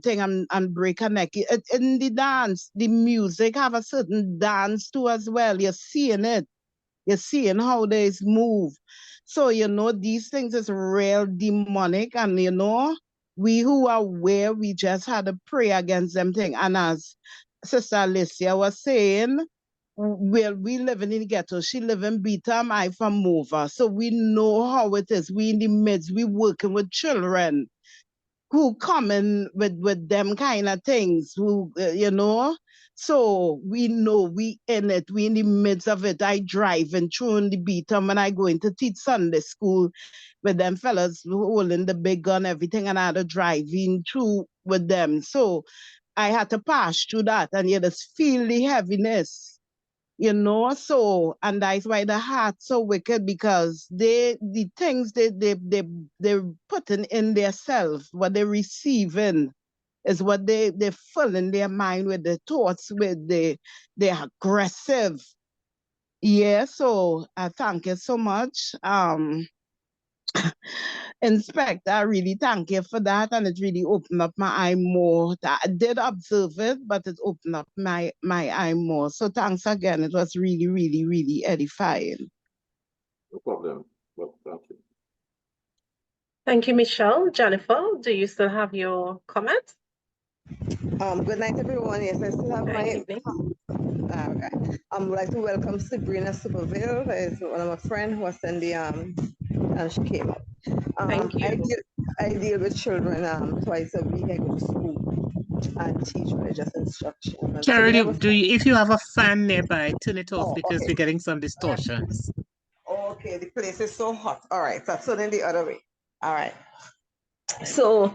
thing and break her neck. In the dance, the music have a certain dance too as well. You're seeing it. You're seeing how they move. So, these things is real demonic, and, we who are aware, we just had to pray against them thing. And as Sister Alicia was saying, well, we live in the ghetto. She live in Beetham, I from Mova. So we know how it is. We in the midst, we working with children who come in with them kind of things, who, so we know we in it, we in the midst of it. I driving through in the Beetham when I going to teach Sunday school with them fellas holding the big gun, everything, and I had to driving through with them. So I had to pass through that, and you just feel the heaviness, so, and that's why the heart's so wicked, because the things they're putting in their self, what they're receiving is what they fill in their mind with, the thoughts, with they're aggressive. Yeah, so I thank you so much. Inspector, I really thank you for that, and it really opened up my eye more. I did observe it, but it opened up my eye more. So thanks again. It was really, really, really edifying. No problem. Well, thank you. Thank you, Michelle. Jennifer, do you still have your comment? Good night, everyone. Yes, I still have my. Okay. I would like to welcome Sabrina Superville. Is one of my friends who was in the and she came up. Thank you. I deal with children twice a week. I go to school and teach religious instruction. And Cheryl, if you have a fan nearby, turn it off because okay. we're getting some distortions. Okay, the place is so hot. All right, so turning the other way. All right. So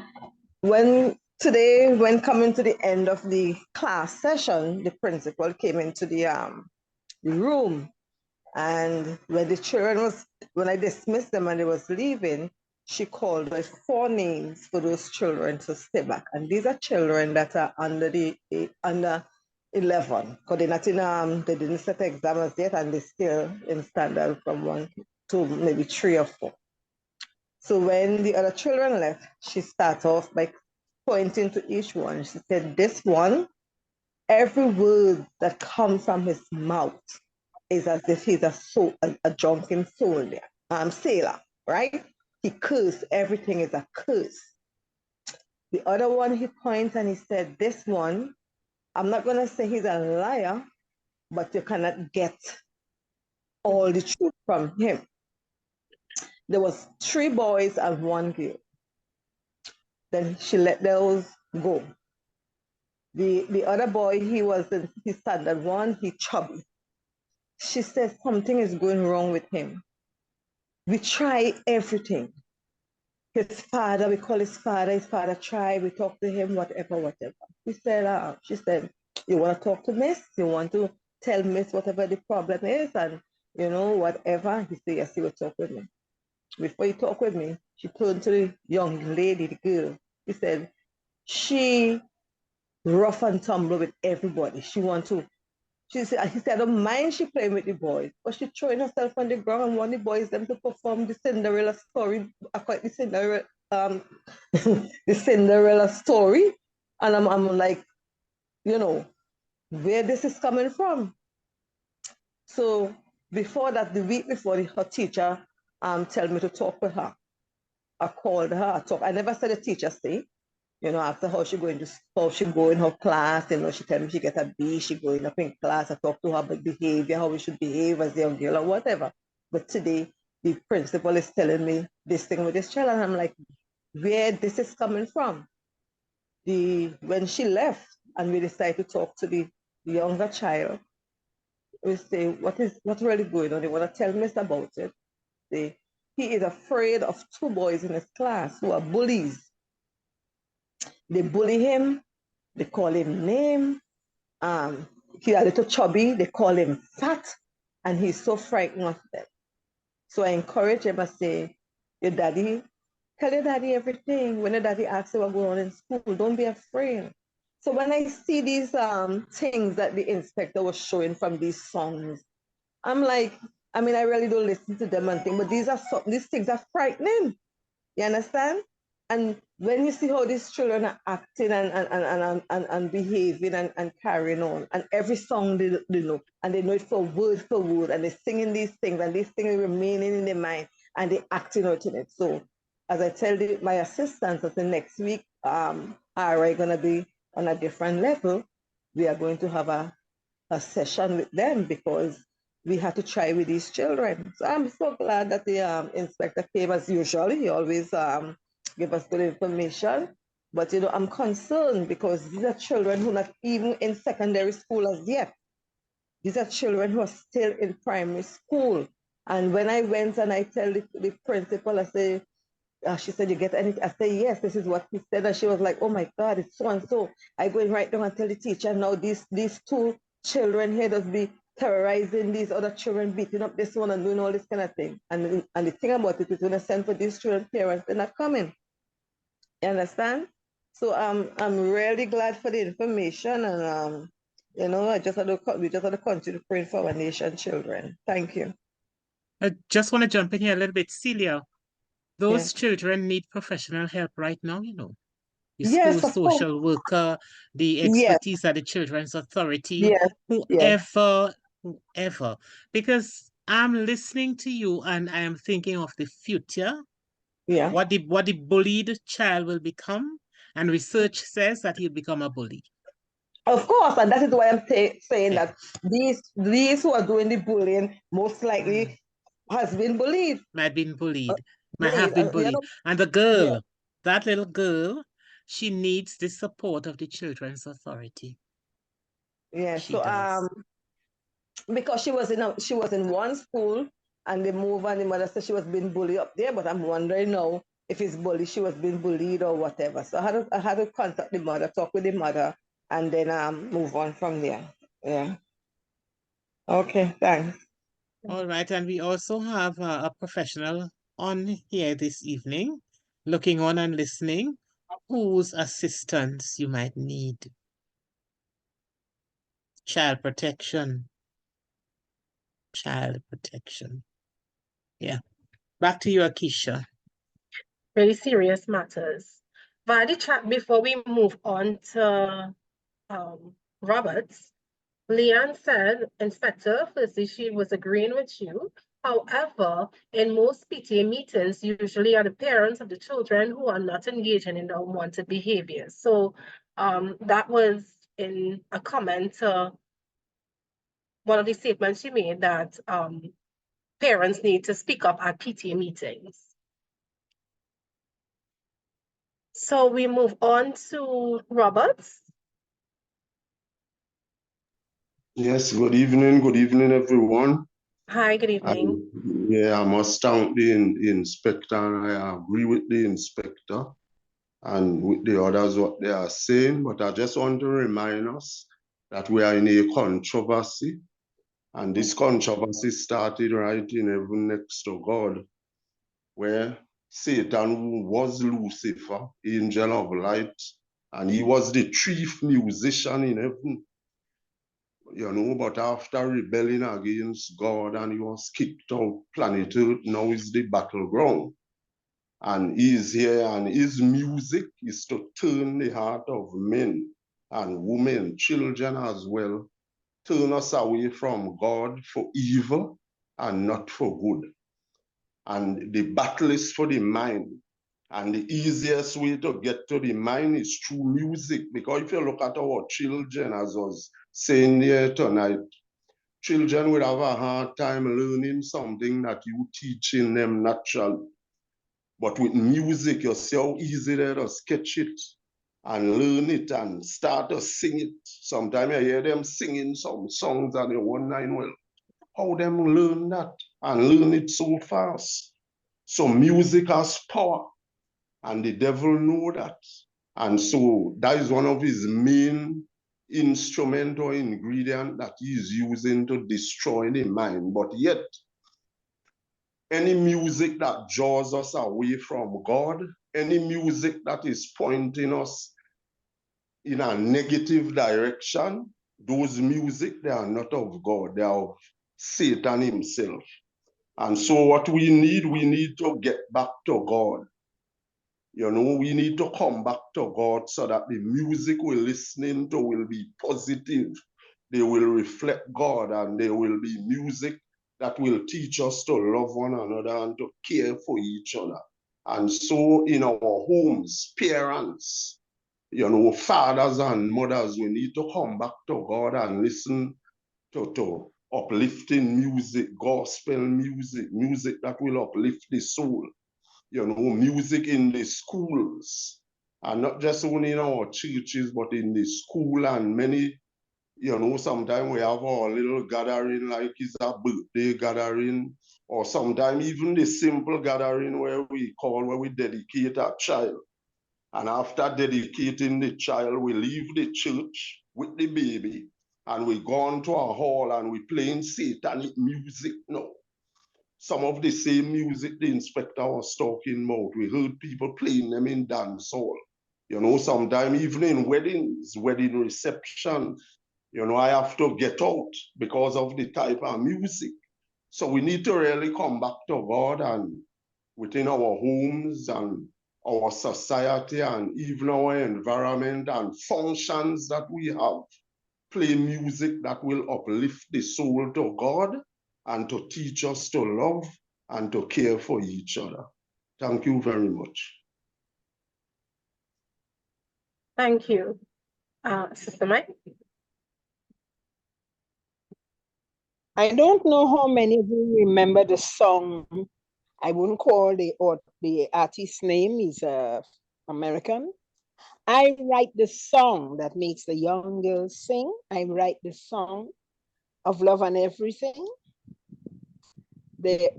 when coming to the end of the class session, the principal came into the room, and when I dismissed them and they was leaving, she called by 4 names for those children to stay back. And these are children that are under 11, because they're not in they didn't set exams yet, and they're still in standard from 1 to maybe 3 or 4. So when the other children left, she started off by pointing to each one. She said, this one, every word that comes from his mouth is as if he's a drunken soldier, sailor, right? He cursed, everything is a curse. The other one, he points and he said, this one, I'm not gonna say he's a liar, but you cannot get all the truth from him. There was 3 boys and 1 girl. Then she let those go. The other boy, he was in his standard 1, he chubby. She said something is going wrong with him. We try everything. His father, we call his father tried, we talk to him, whatever. She said, you want to talk to Miss? You want to tell Miss whatever the problem is, and whatever? He said, yes, he will talk with me. Before he talked with me, she turned to the young lady, the girl. He said, she rough and tumble with everybody. He said, I don't mind she playing with the boys, but she throwing herself on the ground and want the boys them to perform the Cinderella story, the Cinderella story. And I'm like, where this is coming from. So before that, the week before, her teacher tell me to talk with her. I called her, I never said the teacher say, you know, after how she go in her class, you know, she tell me she get a B, she going up in class, I talk to her about behavior, how we should behave as a young girl or whatever. But today, the principal is telling me this thing with this child, and I'm like, where this is coming from? When she left and we decided to talk to the younger child, we say, what's really going on? They want to tell me about it. He is afraid of two boys in his class who are bullies. They bully him, they call him name. He's a little chubby, they call him fat, and he's so frightened of them. So I encourage him, I say, your daddy, tell your daddy everything. When your daddy asks you what's going on in school, don't be afraid. So when I see these things that the inspector was showing from these songs, I'm like, I mean, I really don't listen to them and think, but these things are frightening. You understand? And when you see how these children are acting and behaving and carrying on, and every song they know, and they know it for word, and they're singing these things, and these things are remaining in their mind, and they're acting out in it. So, as I tell my assistants, I say next week, are going to be on a different level. We are going to have a session with them because we had to try with these children. So I'm so glad that the inspector came as usual. He always give us good information. But, you know, I'm concerned because these are children who are not even in secondary school as yet. These are children who are still in primary school. And when I went and I tell the principal, I say, she said, you get anything? I say, yes, this is what he said. And she was like, oh my God, it's so and so. I go right down and tell the teacher, now these two children here does be terrorizing these other children, beating up this one and doing all this kind of thing. And the thing about it is when I send for these children, parents, they're not coming. You understand? So I'm really glad for the information, and you know, we just had to continue praying for our nation children. Thank you. I just want to jump in here a little bit. Celia, those Yeah. children need professional help right now, you know. The Yes, school of course. social worker, the Yes, expertise at the Children's Authority, yes, yes. whoever. Because I'm listening to you and I am thinking of the future, Yeah. what the bullied child will become, and research says that he'll become a bully. Of course, and that is why I'm saying that these who are doing the bullying most likely has been bullied. Might been bullied, might have been You bullied. know, And the yeah, girl, that little girl, she needs the support of the Children's Authority. yeah. She So does. because she was in one school and they moved and the mother said she was being bullied up there, but I'm wondering now if it's she was being bullied or whatever. So I had to contact the mother, talk with the mother, and then move on from there. Yeah. Okay, thanks. All right, and we also have a professional on here this evening, looking on and listening, whose assistance you might need. Child protection. Child protection. Yeah. Back to you, Akisha. Really serious matters. Via the chat, before we move on to Roberts, Leanne said, Inspector, firstly, she was agreeing with you. However, in most PTA meetings, usually are the parents of the children who are not engaging in the unwanted behavior. So that was in a comment to one of the statements she made that parents need to speak up at PTA meetings. So we move on to Roberts. Yes, good evening, everyone. Hi, good evening. I must thank the inspector, and I agree with the inspector and with the others what they are saying, but I just want to remind us that we are in a controversy, and this controversy started right in heaven next to God, where Satan, who was Lucifer, angel of light, and he was the chief musician in heaven, you know, but after rebelling against God and he was kicked out planet Earth, now is the battleground. And he is here, and his music is to turn the heart of men and women, children as well, turn us away from God for evil and not for good. And the battle is for the mind. And the easiest way to get to the mind is through music. Because if you look at our children, as I was saying here tonight, children will have a hard time learning something that you teaching them naturally. But with music, you see how easy they are to sketch it and learn it and start to sing it. Sometimes I hear them singing some songs and you wonder, well, how them learn that and learn it so fast. So music has power and the devil know that. And so that is one of his main instrument or ingredient that he is using to destroy the mind. But yet, any music that draws us away from God, any music that is pointing us in a negative direction, those music, they are not of God, they are of Satan himself. And so what we need to get back to God. You know, we need to come back to God so that the music we're listening to will be positive. They will reflect God, and there will be music that will teach us to love one another and to care for each other. And so in our homes, parents, you know, fathers and mothers, we need to come back to God and listen to uplifting music, gospel music, music that will uplift the soul. You know, music in the schools, and not just only in our churches, but in the school and many, you know, sometimes we have our little gathering like it's a birthday gathering, or sometimes even the simple gathering where we dedicate a child. And after dedicating the child, we leave the church with the baby and we go on to a hall and we playing satanic music now. Some of the same music the inspector was talking about, we heard people playing them in dance hall. You know, sometimes even in weddings, wedding reception, you know, I have to get out because of the type of music. So we need to really come back to God, and within our homes and our society and even our environment and functions that we have, play music that will uplift the soul to God and to teach us to love and to care for each other. Thank you very much. Thank you. Sister Mike? I don't know how many of you remember the song. I wouldn't call the artist's name, he's American. I write the song that makes the young girls sing. I write the song of love and everything. The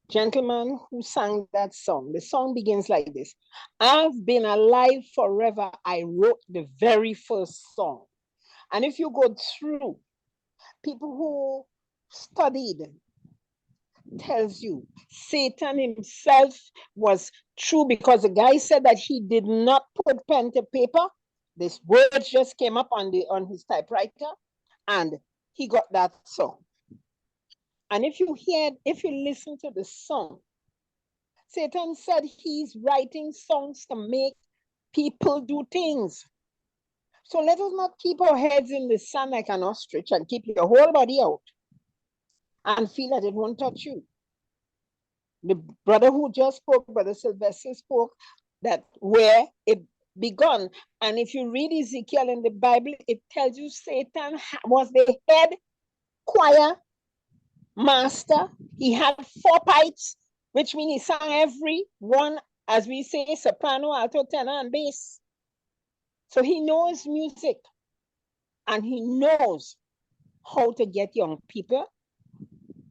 gentleman who sang that song, the song begins like this: I've been alive forever. I wrote the very first song. And if you go through, people who studied tells you Satan himself was true, because the guy said that he did not put pen to paper. This word just came up on his typewriter and he got that song. And if you listen to the song, Satan said he's writing songs to make people do things. So let us not keep our heads in the sand like an ostrich and keep your whole body out and feel that it won't touch you. The brother who just spoke, Brother Sylvester, spoke that where it begun. And if you read Ezekiel in the Bible, it tells you Satan was the head choir master. He had 4 pipes, which means he sang every one, as we say, soprano, alto, tenor, and bass. So he knows music and he knows how to get young people.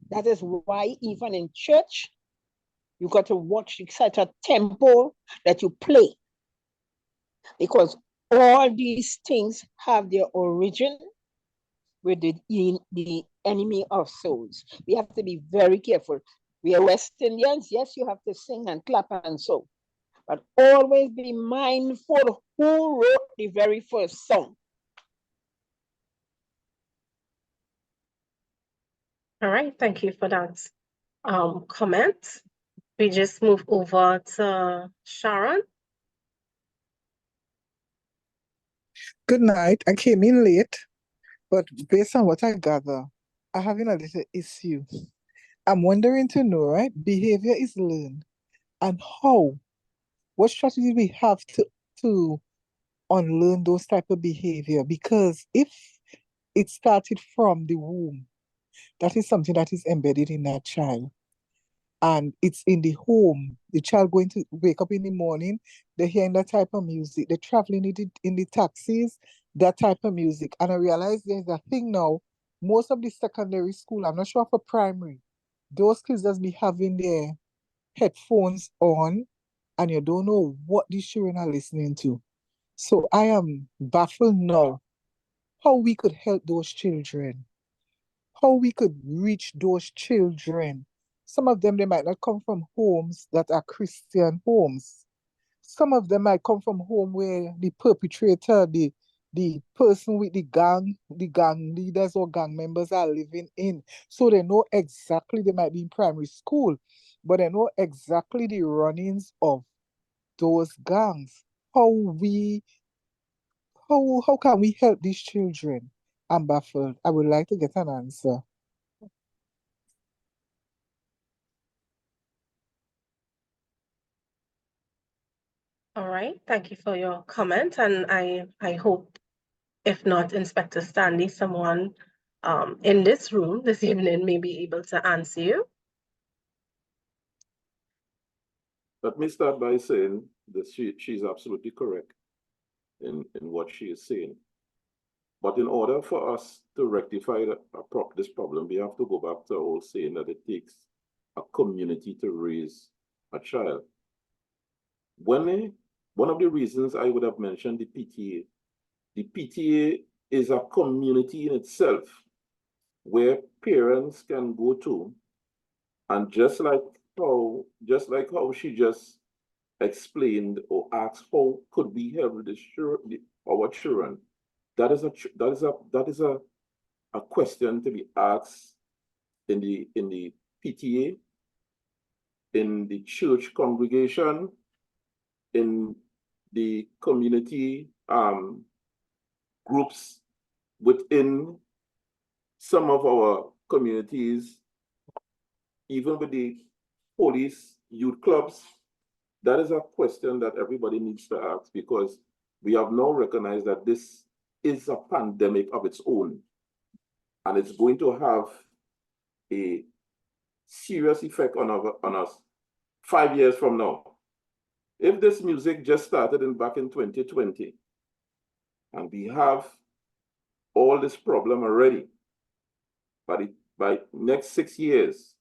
That is why even in church, you got to watch such a tempo that you play, because all these things have their origin with the enemy of souls. We have to be very careful. We are West Indians. Yes, you have to sing and clap and so, but always be mindful who wrote the very first song. All right, thank you for that comment. We just move over to Sharon. Good night. I came in late, but based on what I gather, I'm having a little issue. I'm wondering to know, right? Behavior is learned. And what strategy we have to unlearn those type of behavior? Because if it started from the womb, that is something that is embedded in that child. And it's in the home. The child going to wake up in the morning, they're hearing that type of music. They're traveling in the taxis, that type of music. And I realize there's a thing now, most of the secondary school, I'm not sure for primary, those kids just be having their headphones on and you don't know what these children are listening to. So I am baffled now how we could help those children, how we could reach those children. Some of them, they might not come from homes that are Christian homes. Some of them might come from home where the perpetrator, the person with the gang leaders or gang members are living in. So they know exactly, they might be in primary school, but they know exactly the runnings of those gangs. How can we help these children? I'm baffled. I would like to get an answer. All right, thank you for your comment, and I hope, if not Inspector Stanley, someone in this room this evening may be able to answer you. Let me start by saying that she's absolutely correct in what she is saying. But in order for us to rectify this problem, we have to go back to our old saying that it takes a community to raise a child. One of the reasons I would have mentioned the PTA is a community in itself where parents can go to, and just like how she just explained or asked, how could we help our children? That is a question to be asked in the PTA, in the church congregation, in the community groups within some of our communities, even with the police, youth clubs. That is a question that everybody needs to ask, because we have now recognized that this is a pandemic of its own, and it's going to have a serious effect on us 5 years from now. If this music just started back in 2020, and we have all this problem already, by next 6 years,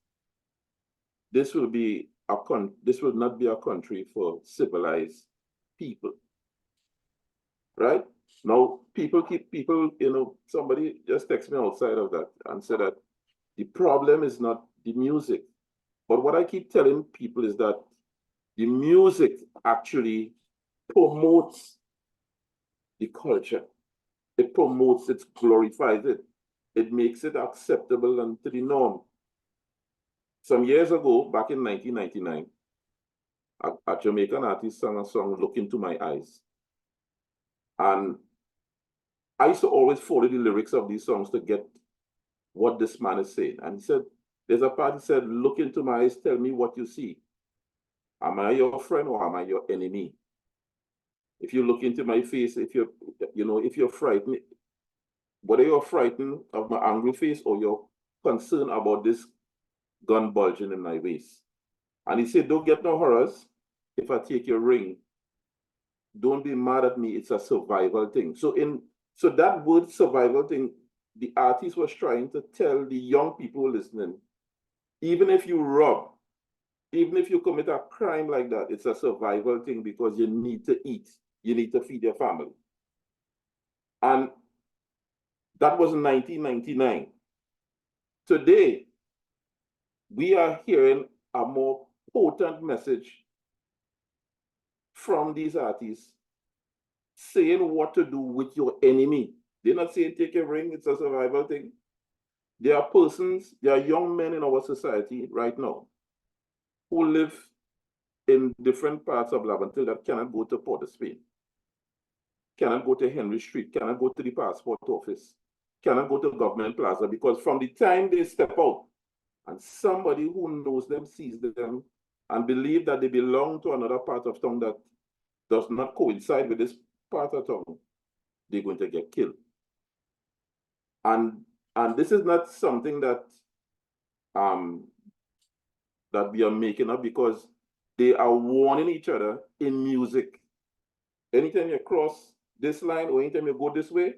this will not be a country for civilized people, right? Now, somebody just texted me outside of that and said that the problem is not the music. But what I keep telling people is that the music actually promotes the culture. It promotes it, glorifies it. It makes it acceptable and to the norm. Some years ago, back in 1999, a Jamaican artist sang a song, "Look Into My Eyes." And I used to always follow the lyrics of these songs to get what this man is saying. And he said, there's a part, he said, "Look into my eyes, tell me what you see. Am I your friend or am I your enemy? If you look into my face, if you're frightened, whether you're frightened of my angry face or you're concerned about this gun bulging in my waist." And he said, "Don't get no horrors if I take your ring. Don't be mad at me. It's a survival thing." So that word survival thing, the artist was trying to tell the young people listening, even if you rob, even if you commit a crime like that, it's a survival thing, because you need to eat. You need to feed your family. And that was 1999. Today, we are hearing a more potent message from these artists saying what to do with your enemy. They're not saying take a ring, it's a survival thing. There are young men in our society right now who live in different parts of Laventille that cannot go to Port of Spain, cannot go to Henry Street, cannot go to the passport office, cannot go to Government Plaza, because from the time they step out and somebody who knows them, sees them, and believe that they belong to another part of town that does not coincide with this part of town, they're going to get killed. And this is not something that that we are making up, because they are warning each other in music. Anytime you cross this line or anytime you go this way,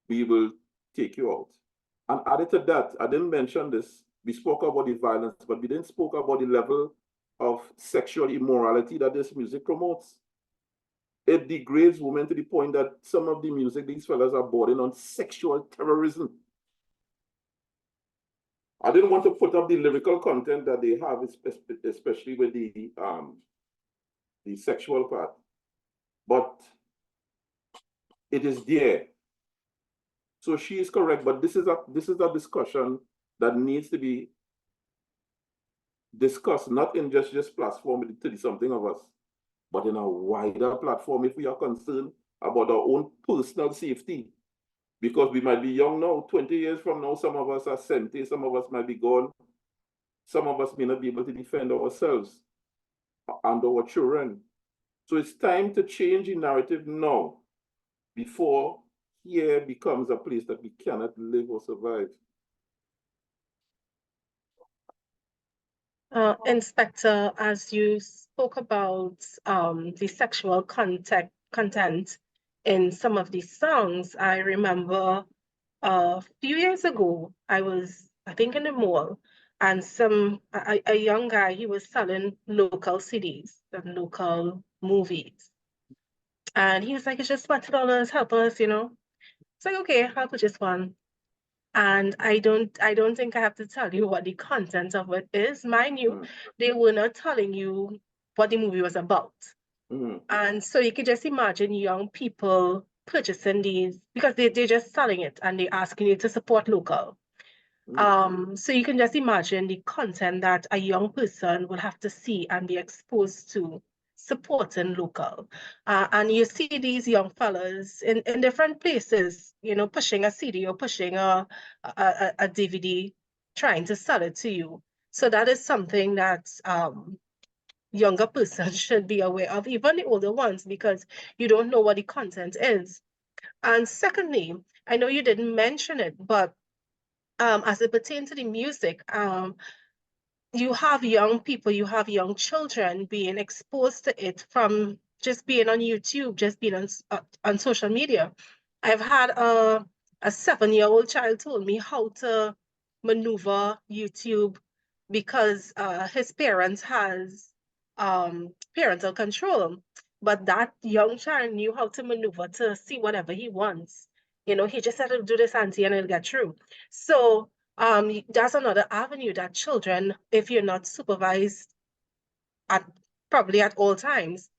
we will take you out. And added to that, I didn't mention this, we spoke about the violence, but we didn't spoke about the level of sexual immorality that this music promotes. It degrades women to the point that some of the music these fellas are bordering on sexual terrorism. I didn't want to put up the lyrical content that they have, especially with the sexual part, but it is there. So she is correct, but this is a discussion that needs to be discussed, not in just platform with 30-something of us, but in a wider platform if we are concerned about our own personal safety. Because we might be young now, 20 years from now, some of us are senti, some of us might be gone, some of us may not be able to defend ourselves and our children. So it's time to change the narrative now, before here becomes a place that we cannot live or survive. Inspector, as you spoke about the sexual content in some of these songs, I remember a few years ago, I think in the mall, and a young guy, he was selling local CDs and local movies. And he was like, it's just $20, help us, you know. It's like, okay, I'll purchase one. And I don't think I have to tell you what the content of it is. Mind you, they were not telling you what the movie was about. And so you can just imagine young people purchasing these because they're just selling it and they're asking you to support local. So you can just imagine the content that a young person will have to see and be exposed to supporting local. And you see these young fellas in different places, you know, pushing a CD or pushing a DVD, trying to sell it to you. So that is something that younger persons should be aware of, even the older ones, because you don't know what the content is. And secondly, I know you didn't mention it, but as it pertains to the music, you have young people, you have young children being exposed to it from just being on YouTube, just being on social media. I've had a 7-year-old child told me how to maneuver YouTube because his parents has parental control, but that young child knew how to maneuver to see whatever he wants. You know, he just had to do this, auntie, and it'll get through. So that's another avenue that children, if you're not supervised probably at all times,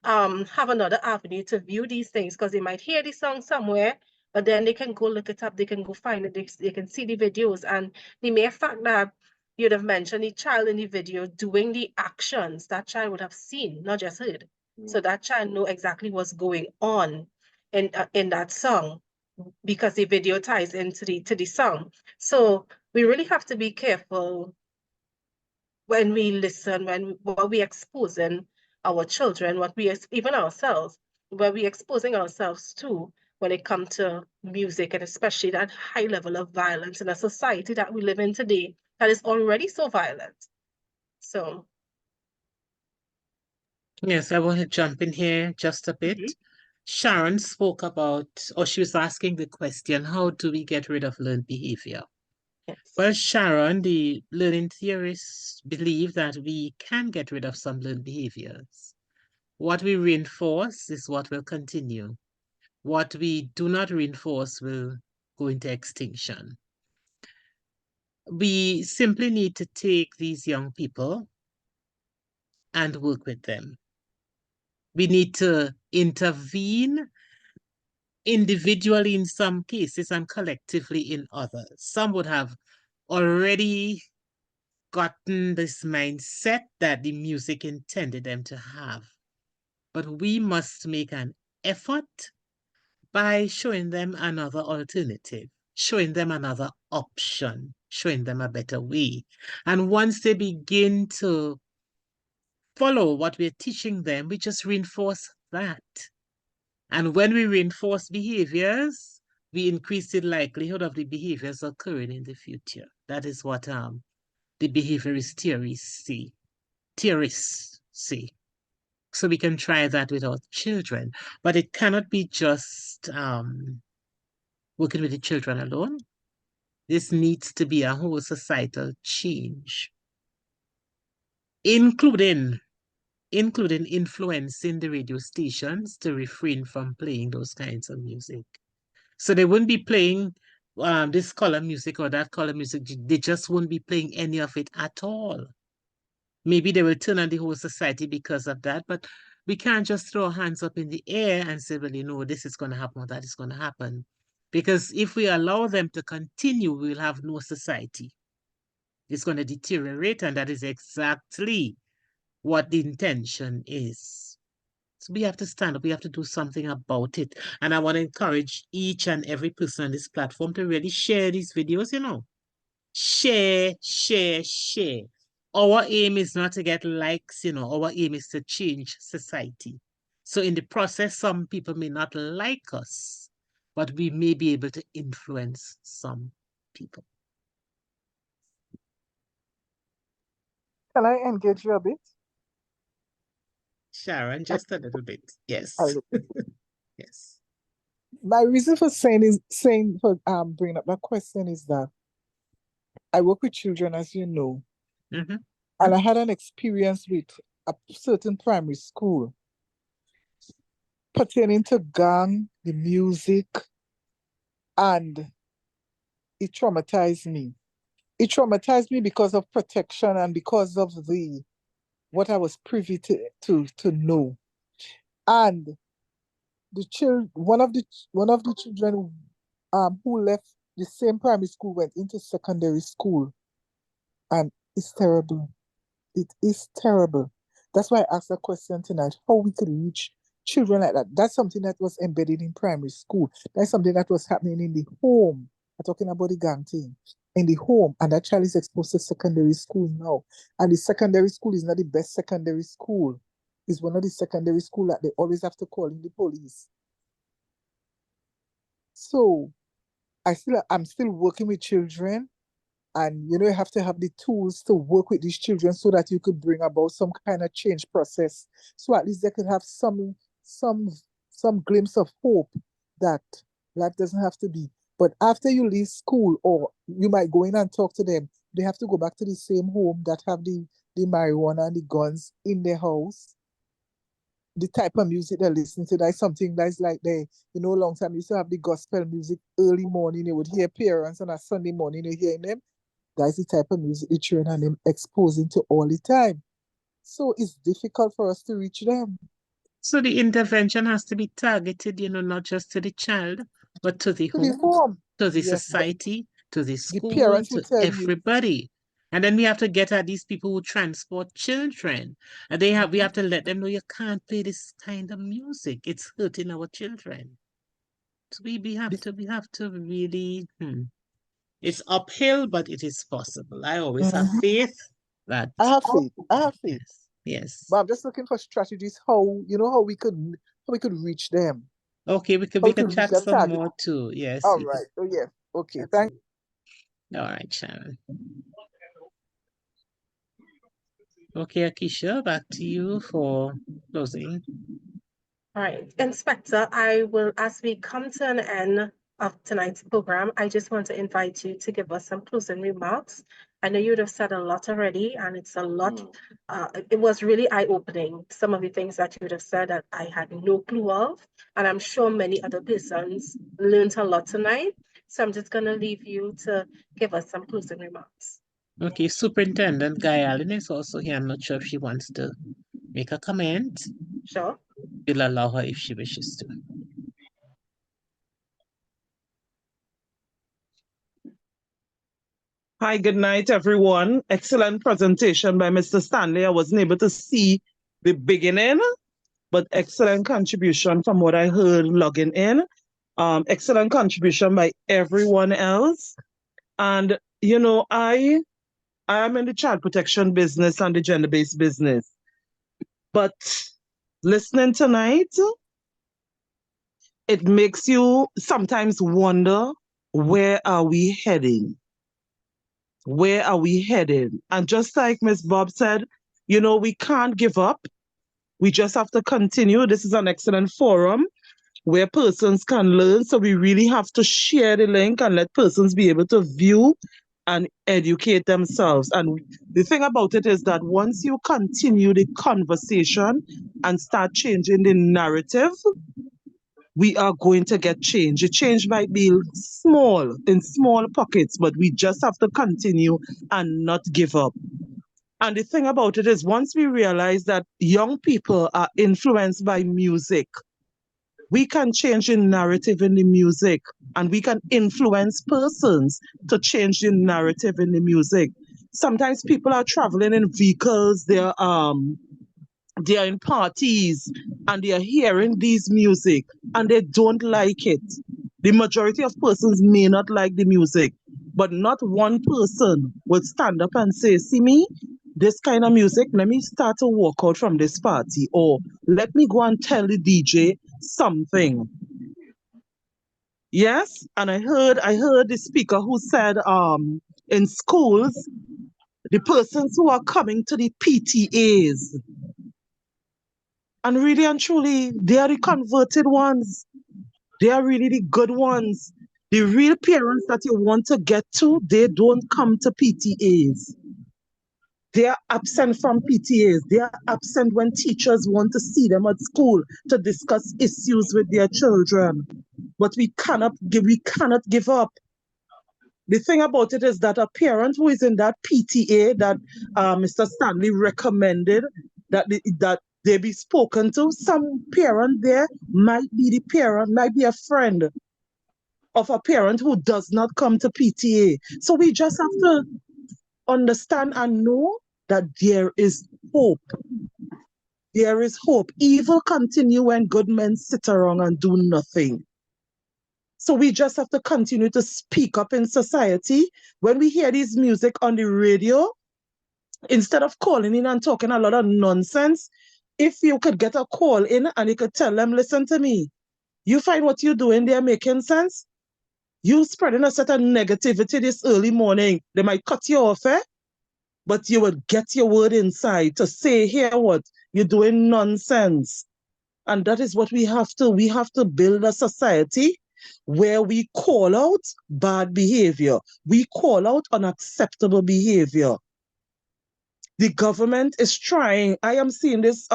have another avenue to view these things, because they might hear the song somewhere, but then they can go look it up, they can go find it, they can see the videos, and the mere fact that you'd have mentioned the child in the video doing the actions, that child would have seen, not just heard. So that child know exactly what's going on in that song, because the video ties into the song. So we really have to be careful when we listen, what we exposing our children, even ourselves, what we exposing ourselves to when it comes to music, and especially that high level of violence in a society that we live in today that is already so violent. So yes, I want to jump in here just a bit. Sharon spoke about, or she was asking the question, how do we get rid of learned behavior? yes. Well, Sharon, the learning theorists believe that we can get rid of some learned behaviors. What we reinforce is what will continue. What we do not reinforce will go into extinction. We simply need to take these young people and work with them. We need to intervene individually in some cases and collectively in others. Some would have already gotten this mindset that the music intended them to have. But we must make an effort by showing them another alternative, showing them another option. showing them a better way. And once they begin to follow what we're teaching them, we just reinforce that. And when we reinforce behaviors, we increase the likelihood of the behaviors occurring in the future. That is what the behaviorist theorists say. So we can try that with our children, but it cannot be just working with the children alone. This needs to be a whole societal change, including influencing the radio stations to refrain from playing those kinds of music. So they wouldn't be playing this color music or that color music. They just won't be playing any of it at all. Maybe they will turn on the whole society because of that, but we can't just throw our hands up in the air and say, well, you know, this is going to happen or that is going to happen. Because if we allow them to continue, we'll have no society. It's going to deteriorate, and that is exactly what the intention is. So we have to stand up. We have to do something about it. And I want to encourage each and every person on this platform to really share these videos, you know. Share, share, share. Our aim is not to get likes, you know. Our aim is to change society. So in the process, some people may not like us, but we may be able to influence some people. Can I engage you a bit? Sharon, just a little bit. Yes. Yes. My reason for bringing up that question is that I work with children, as you know, Mm-hmm. and I had an experience with a certain primary school pertaining to gang, the music, and it traumatized me. It traumatized me because of protection and because of what I was privy to know. And one of the children who left the same primary school went into secondary school, and it's terrible. It is terrible. That's why I asked that question tonight, how we could reach children like that. That's something that was embedded in primary school. That's something that was happening in the home. I'm talking about the gang thing. In the home, and that child is exposed to secondary school now. And the secondary school is not the best secondary school. It's one of the secondary school that they always have to call in the police. So I'm still working with children, and you know, you have to have the tools to work with these children so that you could bring about some kind of change process. So at least they could have some glimpse of hope that life doesn't have to be. But after you leave school, or you might go in and talk to them, they have to go back to the same home that have the marijuana and the guns in their house. The type of music they're listening to, that's something that's like a long time you used to have the gospel music early morning. You would hear parents on a Sunday morning, you're hearing them. That's the type of music the children and them exposing to all the time. So it's difficult for us to reach them. So the intervention has to be targeted, you know, not just to the child, but to the home, to the society, to the school, to everybody. And then we have to get at these people who transport children. And we have to let them know you can't play this kind of music. It's hurting our children. So we have to really, it's uphill, but it is possible. I always have faith that I have faith. Yes. But I'm just looking for strategies how we could reach them. Okay, we could chat some more too. Yes. All right. Oh yeah. Okay. Thank you. All right, Sharon. Okay, Akisha, back to you for closing. All right, Inspector, I will, as we come to an end of tonight's program, I just want to invite you to give us some closing remarks. I know you would have said a lot already, and it's a lot. It was really eye-opening, some of the things that you would have said that I had no clue of, and I'm sure many other persons learned a lot tonight. So I'm just going to leave you to give us some closing remarks. Okay, Superintendent Guy Allen is also here. I'm not sure if she wants to make a comment. Sure. We'll allow her if she wishes to. Hi, good night, everyone. Excellent presentation by Mr. Stanley. I wasn't able to see the beginning, but excellent contribution from what I heard logging in. Excellent contribution by everyone else. And you know, I am in the child protection business and the gender-based business. But listening tonight, it makes you sometimes wonder, where are we heading? Where are we heading? And just like Ms. Bob said, you know, we can't give up. We just have to continue. This is an excellent forum where persons can learn. So we really have to share the link and let persons be able to view and educate themselves. And the thing about it is that once you continue the conversation and start changing the narrative, we are going to get change. The change might be small, in small pockets, but we just have to continue and not give up. And the thing about it is, once we realize that young people are influenced by music, we can change the narrative in the music, and we can influence persons to change the narrative in the music. Sometimes people are traveling in vehicles, they're in parties, and they are hearing these music, and they don't like it. The majority of persons may not like the music, but not one person would stand up and say, see me, this kind of music, let me start to walk out from this party, or let me go and tell the DJ something. Yes, and I heard the speaker who said in schools, the persons who are coming to the PTAs, and really and truly, they are the converted ones. They are really the good ones. The real parents that you want to get to, they don't come to PTAs. They are absent from PTAs. They are absent when teachers want to see them at school to discuss issues with their children. But we cannot give up. The thing about it is that a parent who is in that PTA that Mr. Stanley recommended that they be spoken to, some parent there might be a friend of a parent who does not come to PTA. So we just have to understand and know that there is hope. There is hope. Evil continue when good men sit around and do nothing. So we just have to continue to speak up in society. When we hear this music on the radio, instead of calling in and talking a lot of nonsense, if you could get a call in and you could tell them, listen to me, you find what you're doing there making sense? You spreading a set of negativity this early morning, they might cut you off, but you would get your word inside to say, here what, you're doing nonsense. And that is what we have to. We have to build a society where we call out bad behavior. We call out unacceptable behavior. The government is trying. I am seeing this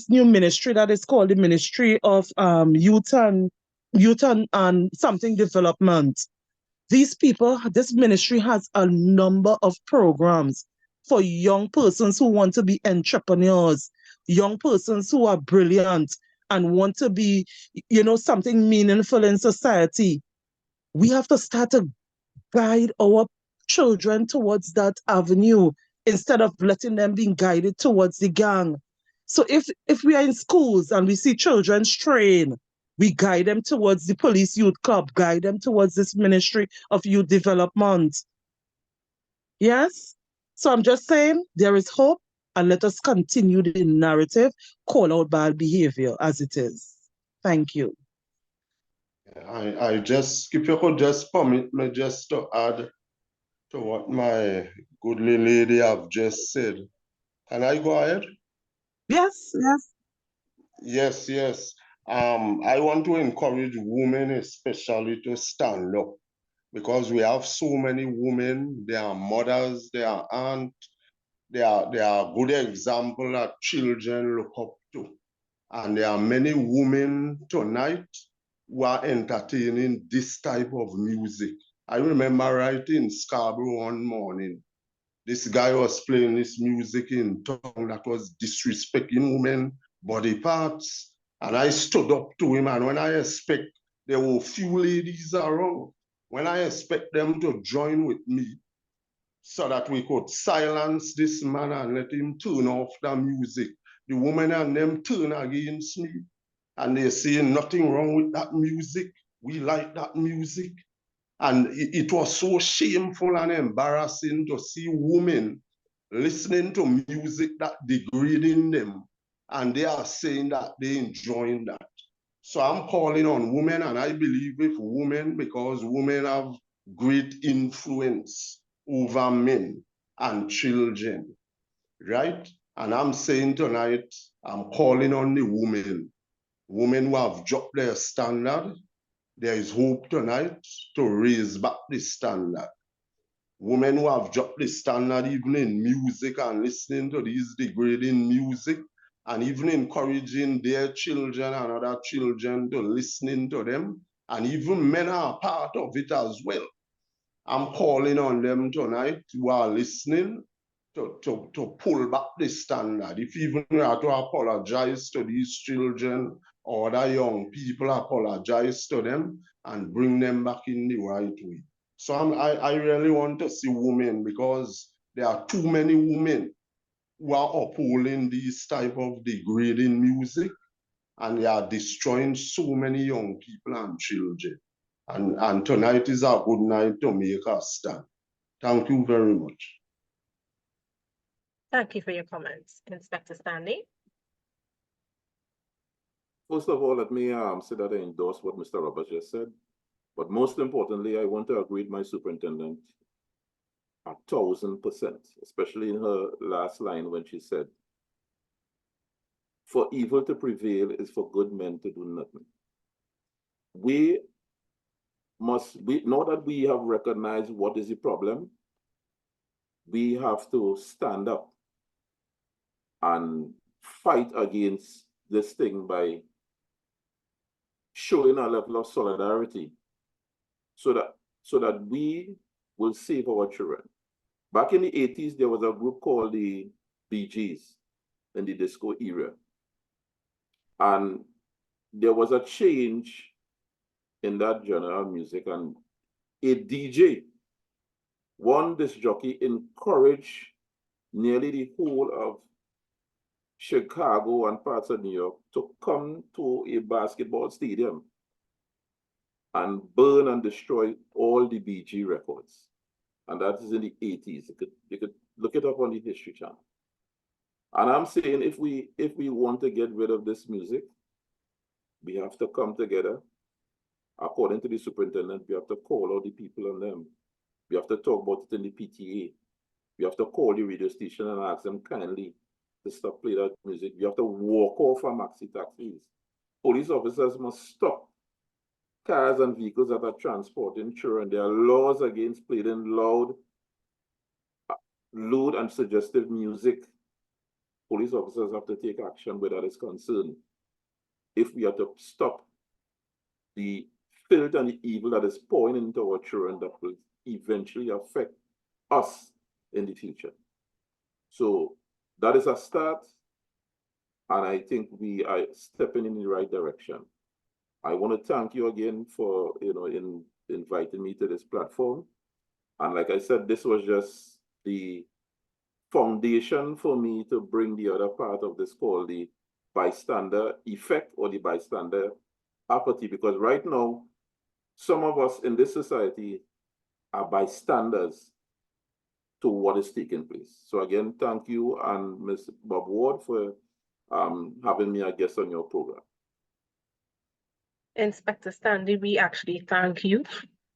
new ministry that is called the Ministry of Youth and something development. This ministry has a number of programs for young persons who want to be entrepreneurs, young persons who are brilliant and want to be, something meaningful in society. We have to start to guide our children towards that avenue instead of letting them be guided towards the gang. So if we are in schools and we see children straying, we guide them towards the police youth club, guide them towards this Ministry of Youth Development. Yes? So I'm just saying there is hope, and let us continue the narrative, call out bad behavior as it is. Thank you. I just, if you could just permit me just to add to what my goodly lady have just said. Can I go ahead? Yes, yes. Yes, yes. I want to encourage women especially to stand up, because we have so many women, they are mothers, they are aunts, they are good example that children look up to. And there are many women tonight who are entertaining this type of music. I remember right in Scarborough one morning, this guy was playing this music in tongue that was disrespecting women body parts. And I stood up to him, and when I expect there were few ladies around, when I expect them to join with me so that we could silence this man and let him turn off the music, the women and them turn against me. And they're saying nothing wrong with that music. We like that music. And it was so shameful and embarrassing to see women listening to music that degrading them, and they are saying that they enjoying that. So I'm calling on women, and I believe with women, because women have great influence over men and children, right? And I'm saying tonight, I'm calling on the women who have dropped their standard. There is hope tonight to raise back the standard. Women who have dropped the standard even in music and listening to these degrading music, and even encouraging their children and other children to listening to them, and even men are part of it as well. I'm calling on them tonight who are listening to pull back the standard. If even we have to apologize to these children or other young people, apologize to them and bring them back in the right way. So I really want to see women, because there are too many women who are upholding these type of degrading music, and they are destroying so many young people and children. And tonight is a good night to make a stand. Thank you very much. Thank you for your comments, Inspector Stanley. First of all, let me say that I endorse what Mr. Roberts just said. But most importantly, I want to agree with my superintendent 1,000%, especially in her last line when she said, for evil to prevail is for good men to do nothing. We know that we have recognized what is the problem. We have to stand up and fight against this thing by showing a level of solidarity so that we will save our children. Back in the 80s, there was a group called the Bee Gees in the disco era. And there was a change in that genre of music, and a DJ, one disc jockey, encouraged nearly the whole of Chicago and parts of New York to come to a basketball stadium and burn and destroy all the BG records. And that is in the 80s. You could look it up on the History Channel. And I'm saying if we want to get rid of this music, we have to come together. According to the superintendent, we have to call all the people on them. We have to talk about it in the PTA. We have to call the radio station and ask them kindly to stop playing that music. We have to walk off from maxi taxis. Police officers must stop cars and vehicles that are transporting children. There are laws against playing loud and suggestive music. Police officers have to take action where that is concerned. If we are to stop the filth and the evil that is pouring into our children, that will eventually affect us in the future. So that is a start, and I think we are stepping in the right direction. I want to thank you again for inviting me to this platform. And like I said, this was just the foundation for me to bring the other part of this called the bystander effect or the bystander apathy, because right now, some of us in this society are bystanders to what is taking place. So again, thank you and Ms. Bobb-Ward for having me a guest on your program. Inspector Stanley, we actually thank you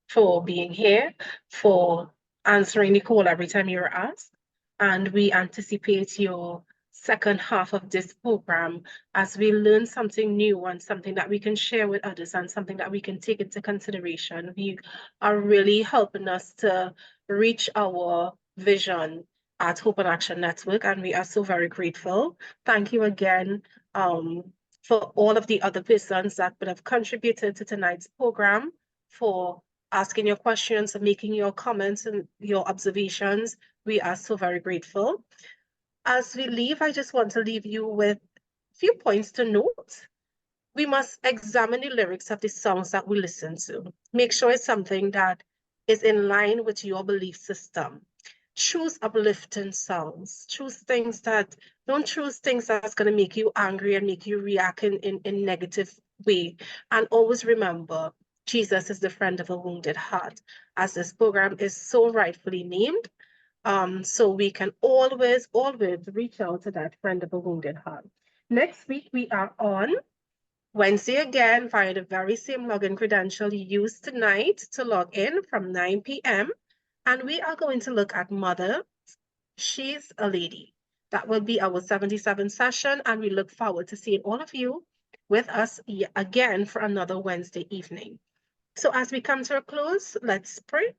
for being here, for answering the call every time you're asked. And we anticipate your second half of this program as we learn something new and something that we can share with others and something that we can take into consideration. You are really helping us to reach our vision at Hope and Action Network, and we are so very grateful. Thank you again for all of the other persons that would have contributed to tonight's program, for asking your questions and making your comments and your observations. We are so very grateful. As we leave, I just want to leave you with a few points to note. We must examine the lyrics of the songs that we listen to. Make sure it's something that is in line with your belief system. Choose uplifting songs. Don't choose things that's going to make you angry and make you react in negative way. And always remember, Jesus is the friend of a wounded heart, as this program is so rightfully named. So we can always reach out to that friend of a wounded heart. Next week, we are on Wednesday again via the very same login credential you used tonight to log in from 9 p.m. And we are going to look at Mother, She's a Lady. That will be our 77th session, and we look forward to seeing all of you with us again for another Wednesday evening. So as we come to a close, let's pray.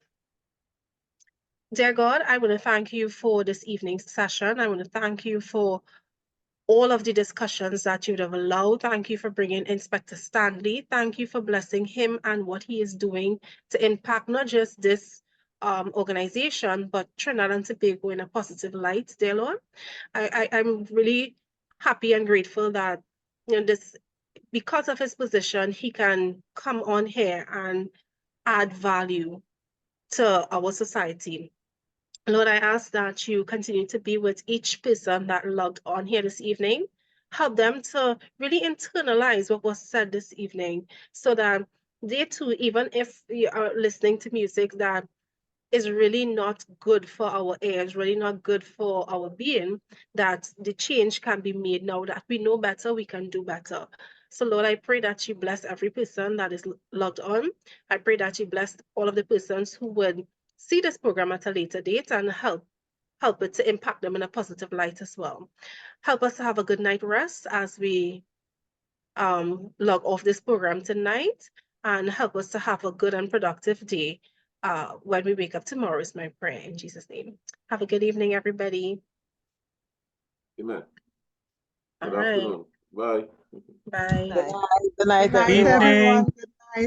Dear God, I want to thank you for this evening's session. I want to thank you for all of the discussions that you'd have allowed. Thank you for bringing Inspector Stanley. Thank you for blessing him and what he is doing to impact not just this organization, but Trinidad and Tobago in a positive light, dear Lord. I'm really happy and grateful that, you know, this, because of his position, he can come on here and add value to our society. Lord, I ask that you continue to be with each person that logged on here this evening. Help them to really internalize what was said this evening so that they too, even if you are listening to music that is really not good for our ears, really not good for our being, that the change can be made now that we know better, we can do better. So Lord, I pray that you bless every person that is logged on. I pray that you bless all of the persons who would see this program at a later date and help it to impact them in a positive light as well. Help us to have a good night rest as we log off this program tonight, and help us to have a good and productive day when we wake up tomorrow is my prayer in Jesus' name. Have a good evening, everybody. Amen. All Good right. afternoon. Bye. Bye. Good night, Good everyone. evening.